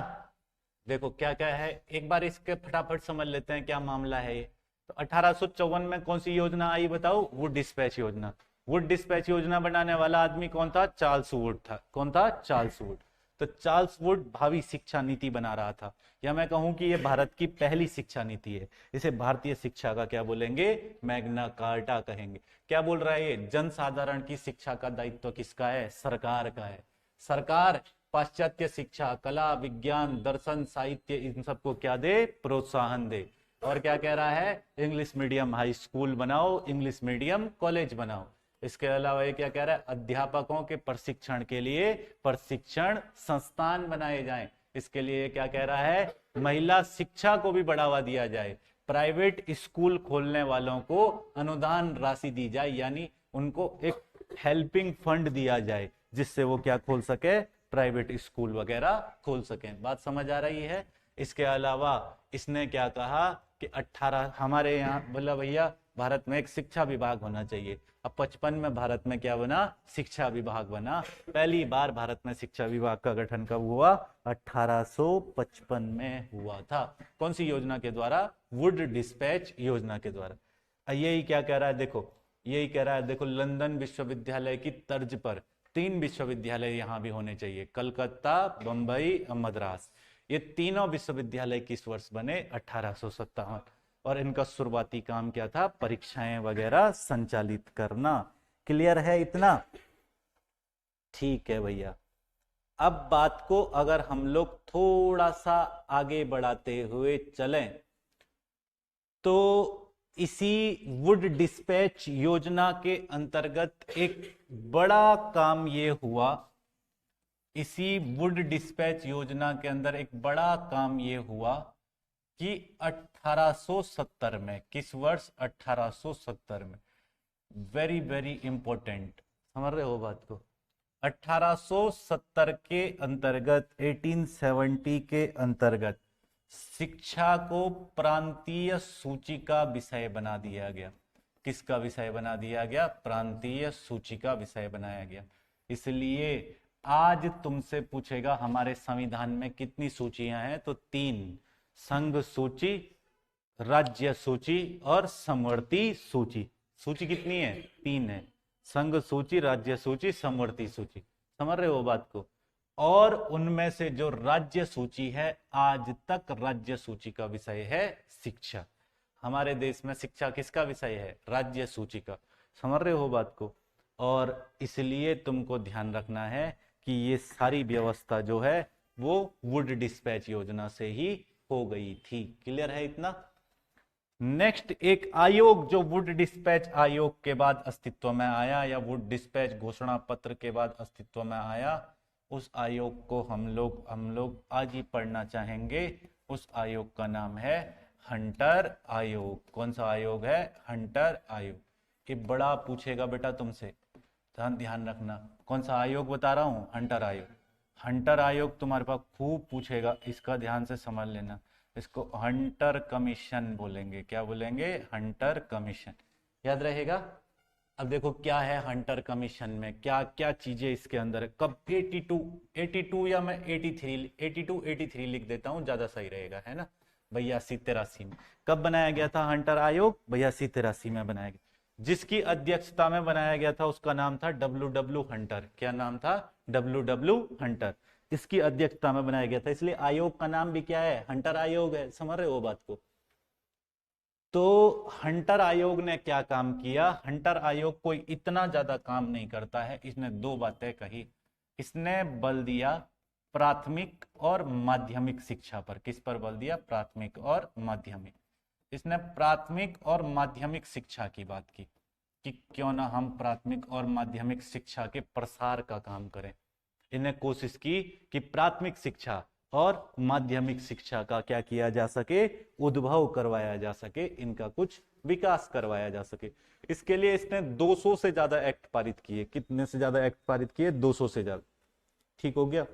देखो क्या क्या है, एक बार इसके फटाफट समझ लेते हैं क्या मामला है ये। तो 1854 में कौन सी योजना आई बताओ? वुड डिस्पैच योजना। वुड डिस्पैच योजना बनाने वाला आदमी कौन था? चार्ल्स वुड था। कौन था? Charles Wood. तो चार्ल्स वुड भावी शिक्षा नीति बना रहा था, या मैं कहूं कि ये भारत की पहली शिक्षा नीति है। इसे भारतीय शिक्षा का क्या बोलेंगे? मैग्ना कार्टा कहेंगे। क्या बोल रहा है ये? जनसाधारण की शिक्षा का दायित्व किसका है? सरकार का है। सरकार पाश्चात्य शिक्षा, कला, विज्ञान, दर्शन, साहित्य, इन सबको क्या दे? प्रोत्साहन दे। और क्या कह रहा है? इंग्लिश मीडियम हाई स्कूल बनाओ, इंग्लिश मीडियम कॉलेज बनाओ। इसके अलावा ये क्या कह रहा है? अध्यापकों के प्रशिक्षण के लिए प्रशिक्षण संस्थान बनाए जाएं। इसके लिए क्या कह रहा है? महिला शिक्षा को भी बढ़ावा दिया जाए। प्राइवेट स्कूल खोलने वालों को अनुदान राशि दी जाए, यानी उनको एक हेल्पिंग फंड दिया जाए, जिससे वो क्या खोल सके? प्राइवेट स्कूल वगैरह खोल सकें। बात समझ आ रही है? इसके अलावा इसने क्या कहा कि 18 हमारे यहाँ बोला भैया भारत में एक शिक्षा विभाग होना चाहिए। अब 55 में भारत में क्या बना? शिक्षा विभाग बना। पहली बार भारत में शिक्षा विभाग का गठन कब हुआ? 1855 में हुआ था। कौन सी योजना के द्वारा? वुड डिस्पैच योजना के द्वारा। यही क्या कह रहा है? देखो यही कह रहा है, देखो लंदन विश्वविद्यालय की तर्ज पर 3 विश्वविद्यालय यहां भी होने चाहिए, कलकत्ता, बंबई, मद्रास। ये तीनों विश्वविद्यालय किस वर्ष बने? 1857। और इनका शुरुआती काम क्या था? परीक्षाएं वगैरह संचालित करना। क्लियर है इतना? ठीक है भैया। अब बात को अगर हम लोग थोड़ा सा आगे बढ़ाते हुए चलें, तो इसी वुड डिस्पैच योजना के अंतर्गत एक बड़ा काम ये हुआ। इसी वुड डिस्पैच योजना के अंदर एक बड़ा काम ये हुआ कि 1870 में, किस वर्ष? 1870 में, वेरी वेरी इंपॉर्टेंट, समझ रहे हो बात को? 1870 के अंतर्गत, 1870 के अंतर्गत शिक्षा को प्रांतीय सूची का विषय बना दिया गया। किसका विषय बना दिया गया? प्रांतीय सूची का विषय बनाया गया। इसलिए आज तुमसे पूछेगा हमारे संविधान में कितनी सूचियां हैं? तो 3, संघ सूची, राज्य सूची और समवर्ती सूची। सूची कितनी है? 3 है। संघ सूची, राज्य सूची, समवर्ती सूची। समझ रहे हो बात को? और उनमें से जो राज्य सूची है, आज तक राज्य सूची का विषय है शिक्षा। हमारे देश में शिक्षा किसका विषय है? राज्य सूची का। समझ रहे हो बात को? और इसलिए तुमको ध्यान रखना है कि ये सारी व्यवस्था जो है वो वुड डिस्पैच योजना से ही हो गई थी। क्लियर है इतना? नेक्स्ट एक आयोग जो वुड डिस्पैच आयोग के बाद अस्तित्व में आया, या वुड डिस्पैच घोषणा पत्र के बाद अस्तित्व में आया, उस आयोग को हम लोग आज ही पढ़ना चाहेंगे। उस आयोग का नाम है हंटर आयोग। कौन सा आयोग है? हंटर आयोग। ये बड़ा पूछेगा बेटा तुमसे, ध्यान रखना। कौन सा आयोग बता रहा हूं? हंटर आयोग। हंटर आयोग तुम्हारे पास खूब पूछेगा, इसका ध्यान से समझ लेना। इसको हंटर कमीशन बोलेंगे। क्या बोलेंगे? Hunter commission. याद रहेगा? अब देखो क्या है हंटर कमीशन में, क्या क्या चीजें इसके अंदर है। कब? 82 या मैं 83 लिख देता हूं, ज्यादा सही रहेगा, है ना? 82-83 में कब बनाया गया था हंटर आयोग? 82-83 में बनाया गया। जिसकी अध्यक्षता में बनाया गया था उसका नाम था डब्ल्यू हंटर। क्या नाम था? W Hunter. इसकी अध्यक्षता में बनाया गया था, इसलिए आयोग का नाम भी क्या है? हंटर आयोग है। समझ रहे हो बात को? तो हंटर आयोग ने क्या काम किया? हंटर आयोग कोई इतना ज्यादा काम नहीं करता है। इसने 2 बातें कही। इसने बल दिया प्राथमिक और माध्यमिक शिक्षा पर। किस पर बल दिया? प्राथमिक और माध्यमिक। इसने प्राथमिक और माध्यमिक शिक्षा की बात की कि क्यों ना हम प्राथमिक और माध्यमिक शिक्षा के प्रसार का काम करें। इन्हें कोशिश की कि प्राथमिक शिक्षा और माध्यमिक शिक्षा का क्या किया जा सके? उद्भव करवाया जा सके, इनका कुछ विकास करवाया जा सके। इसके लिए इसने 200 से ज्यादा एक्ट पारित किए। कितने से ज्यादा एक्ट पारित किए? 200 से ज्यादा। ठीक हो गया?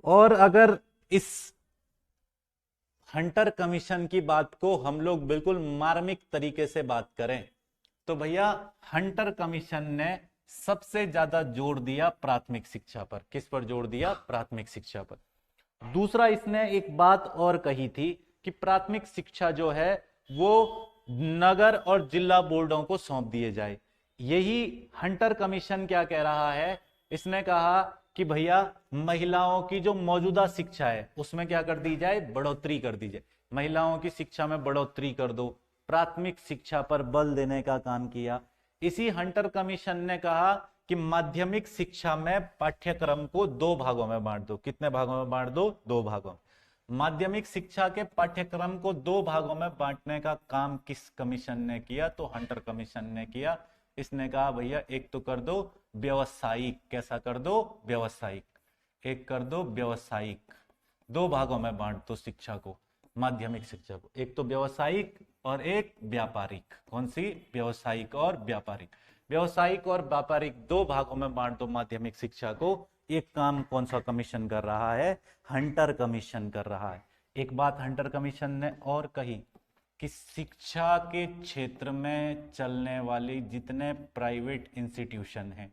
और अगर इस हंटर कमीशन की बात को हम लोग बिल्कुल मार्मिक तरीके से बात करें, तो भैया हंटर कमीशन ने सबसे ज्यादा जोर दिया प्राथमिक शिक्षा पर। किस पर जोर दिया? प्राथमिक शिक्षा पर। दूसरा, इसने एक बात और कही थी कि प्राथमिक शिक्षा जो है वो नगर और जिला बोर्डों को सौंप दिए जाए। यही हंटर कमीशन क्या कह रहा है? इसने कहा कि भैया महिलाओं की जो मौजूदा शिक्षा है उसमें क्या कर दी जाए? बढ़ोतरी कर दी जाए। महिलाओं की शिक्षा में बढ़ोतरी कर दो, प्राथमिक शिक्षा पर बल देने का काम किया। इसी हंटर कमीशन ने कहा कि माध्यमिक शिक्षा में पाठ्यक्रम को 2 भागों में बांट दो। कितने भागों में बांट दो? 2 भागों। माध्यमिक शिक्षा के पाठ्यक्रम को 2 भागों में बांटने का काम किस कमीशन ने किया? तो हंटर कमीशन ने किया। इसने कहा भैया एक तो कर दो व्यवसायिक। कैसा कर दो? व्यवसायिक। एक कर दो व्यवसायिक, 2 भागों में बांट दो शिक्षा को, माध्यमिक शिक्षा को, एक तो व्यवसायिक और एक व्यापारिक। कौन सी? व्यवसायिक और व्यापारिक। व्यवसायिक और व्यापारिक 2 भागों में बांट दो माध्यमिक शिक्षा को। एक काम कौन सा कमीशन कर रहा है? हंटर कमीशन कर रहा है। एक बात हंटर कमीशन ने और कही कि शिक्षा के क्षेत्र में चलने वाली जितने प्राइवेट इंस्टीट्यूशन हैं,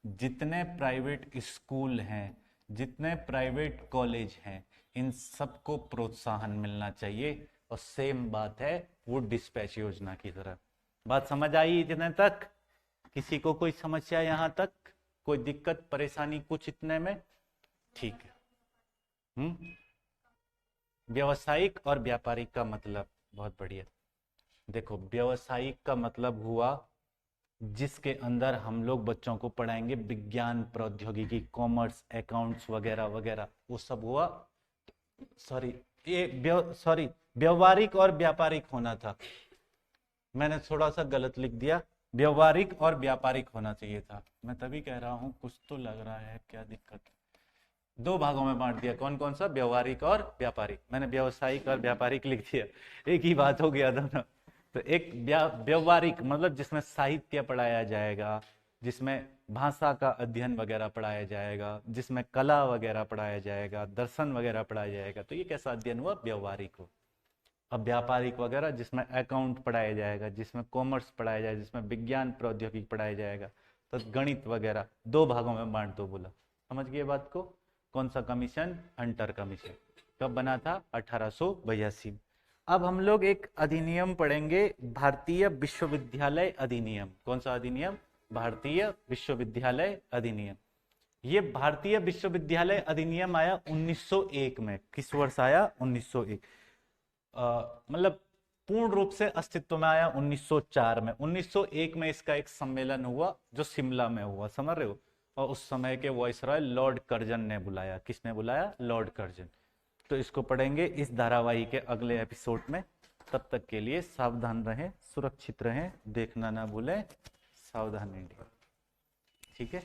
जितने प्राइवेट स्कूल हैं, जितने प्राइवेट कॉलेज हैं, इन सबको प्रोत्साहन मिलना चाहिए। और सेम बात है वो डिस्पैच योजना की तरह। बात समझ आई इतने तक? किसी को कोई समस्या यहां तक? कोई दिक्कत परेशानी कुछ इतने में? ठीक है। व्यवसायिक और व्यापारिक का मतलब बहुत बढ़िया। देखो, व्यवसायिक का मतलब हुआ जिसके अंदर हम लोग बच्चों को पढ़ाएंगे विज्ञान, प्रौद्योगिकी, कॉमर्स, अकाउंट्स वगैरह वगैरह, वो सब हुआ। सॉरी, व्यवहारिक और व्यापारिक होना था, मैंने थोड़ा सा गलत लिख दिया। व्यवहारिक और व्यापारिक होना चाहिए था। मैं तभी कह रहा हूं कुछ तो लग रहा है, क्या दिक्कत? 2 भागों में बांट दिया। कौन कौन सा? व्यवहारिक और व्यापारिक। मैंने व्यवसायिक और व्यापारिक लिख दिया, एक ही बात हो गया दोनों। तो एक व्यवहारिक मतलब जिसमें साहित्य पढ़ाया जाएगा, जिसमें भाषा का अध्ययन वगैरह पढ़ाया जाएगा, जिसमें कला वगैरह पढ़ाया जाएगा, दर्शन वगैरह पढ़ाया जाएगा, तो ये कैसा अध्ययन हुआ? व्यवहारिक हो। अब व्यापारिक वगैरह जिसमें अकाउंट पढ़ाया जाएगा, जिसमें कॉमर्स पढ़ाया जाएगा, जिसमें विज्ञान प्रौद्योगिकी पढ़ाया जाएगा, तो गणित वगैरह 2 भागों में बांट दो बोला। समझ गए बात को? कौन सा कमीशन? Hunter commission. कब बना था? 1882। अब हम लोग एक अधिनियम पढ़ेंगे, भारतीय विश्वविद्यालय अधिनियम। कौन सा अधिनियम? भारतीय विश्वविद्यालय अधिनियम। ये भारतीय विश्वविद्यालय अधिनियम आया 1901 में। किस वर्ष आया? 1901। मतलब पूर्ण रूप से अस्तित्व में आया 1904 में। 1901 में इसका एक सम्मेलन हुआ जो शिमला में हुआ, समझ रहे हो? और उस समय के वाइसरॉय लॉर्ड कर्जन ने बुलाया। किसने बुलाया? Lord Curzon. तो इसको पढ़ेंगे इस धारावाहिक के अगले एपिसोड में। तब तक के लिए सावधान रहें, सुरक्षित रहें, देखना ना भूलें। सावधान इंडिया। ठीक है।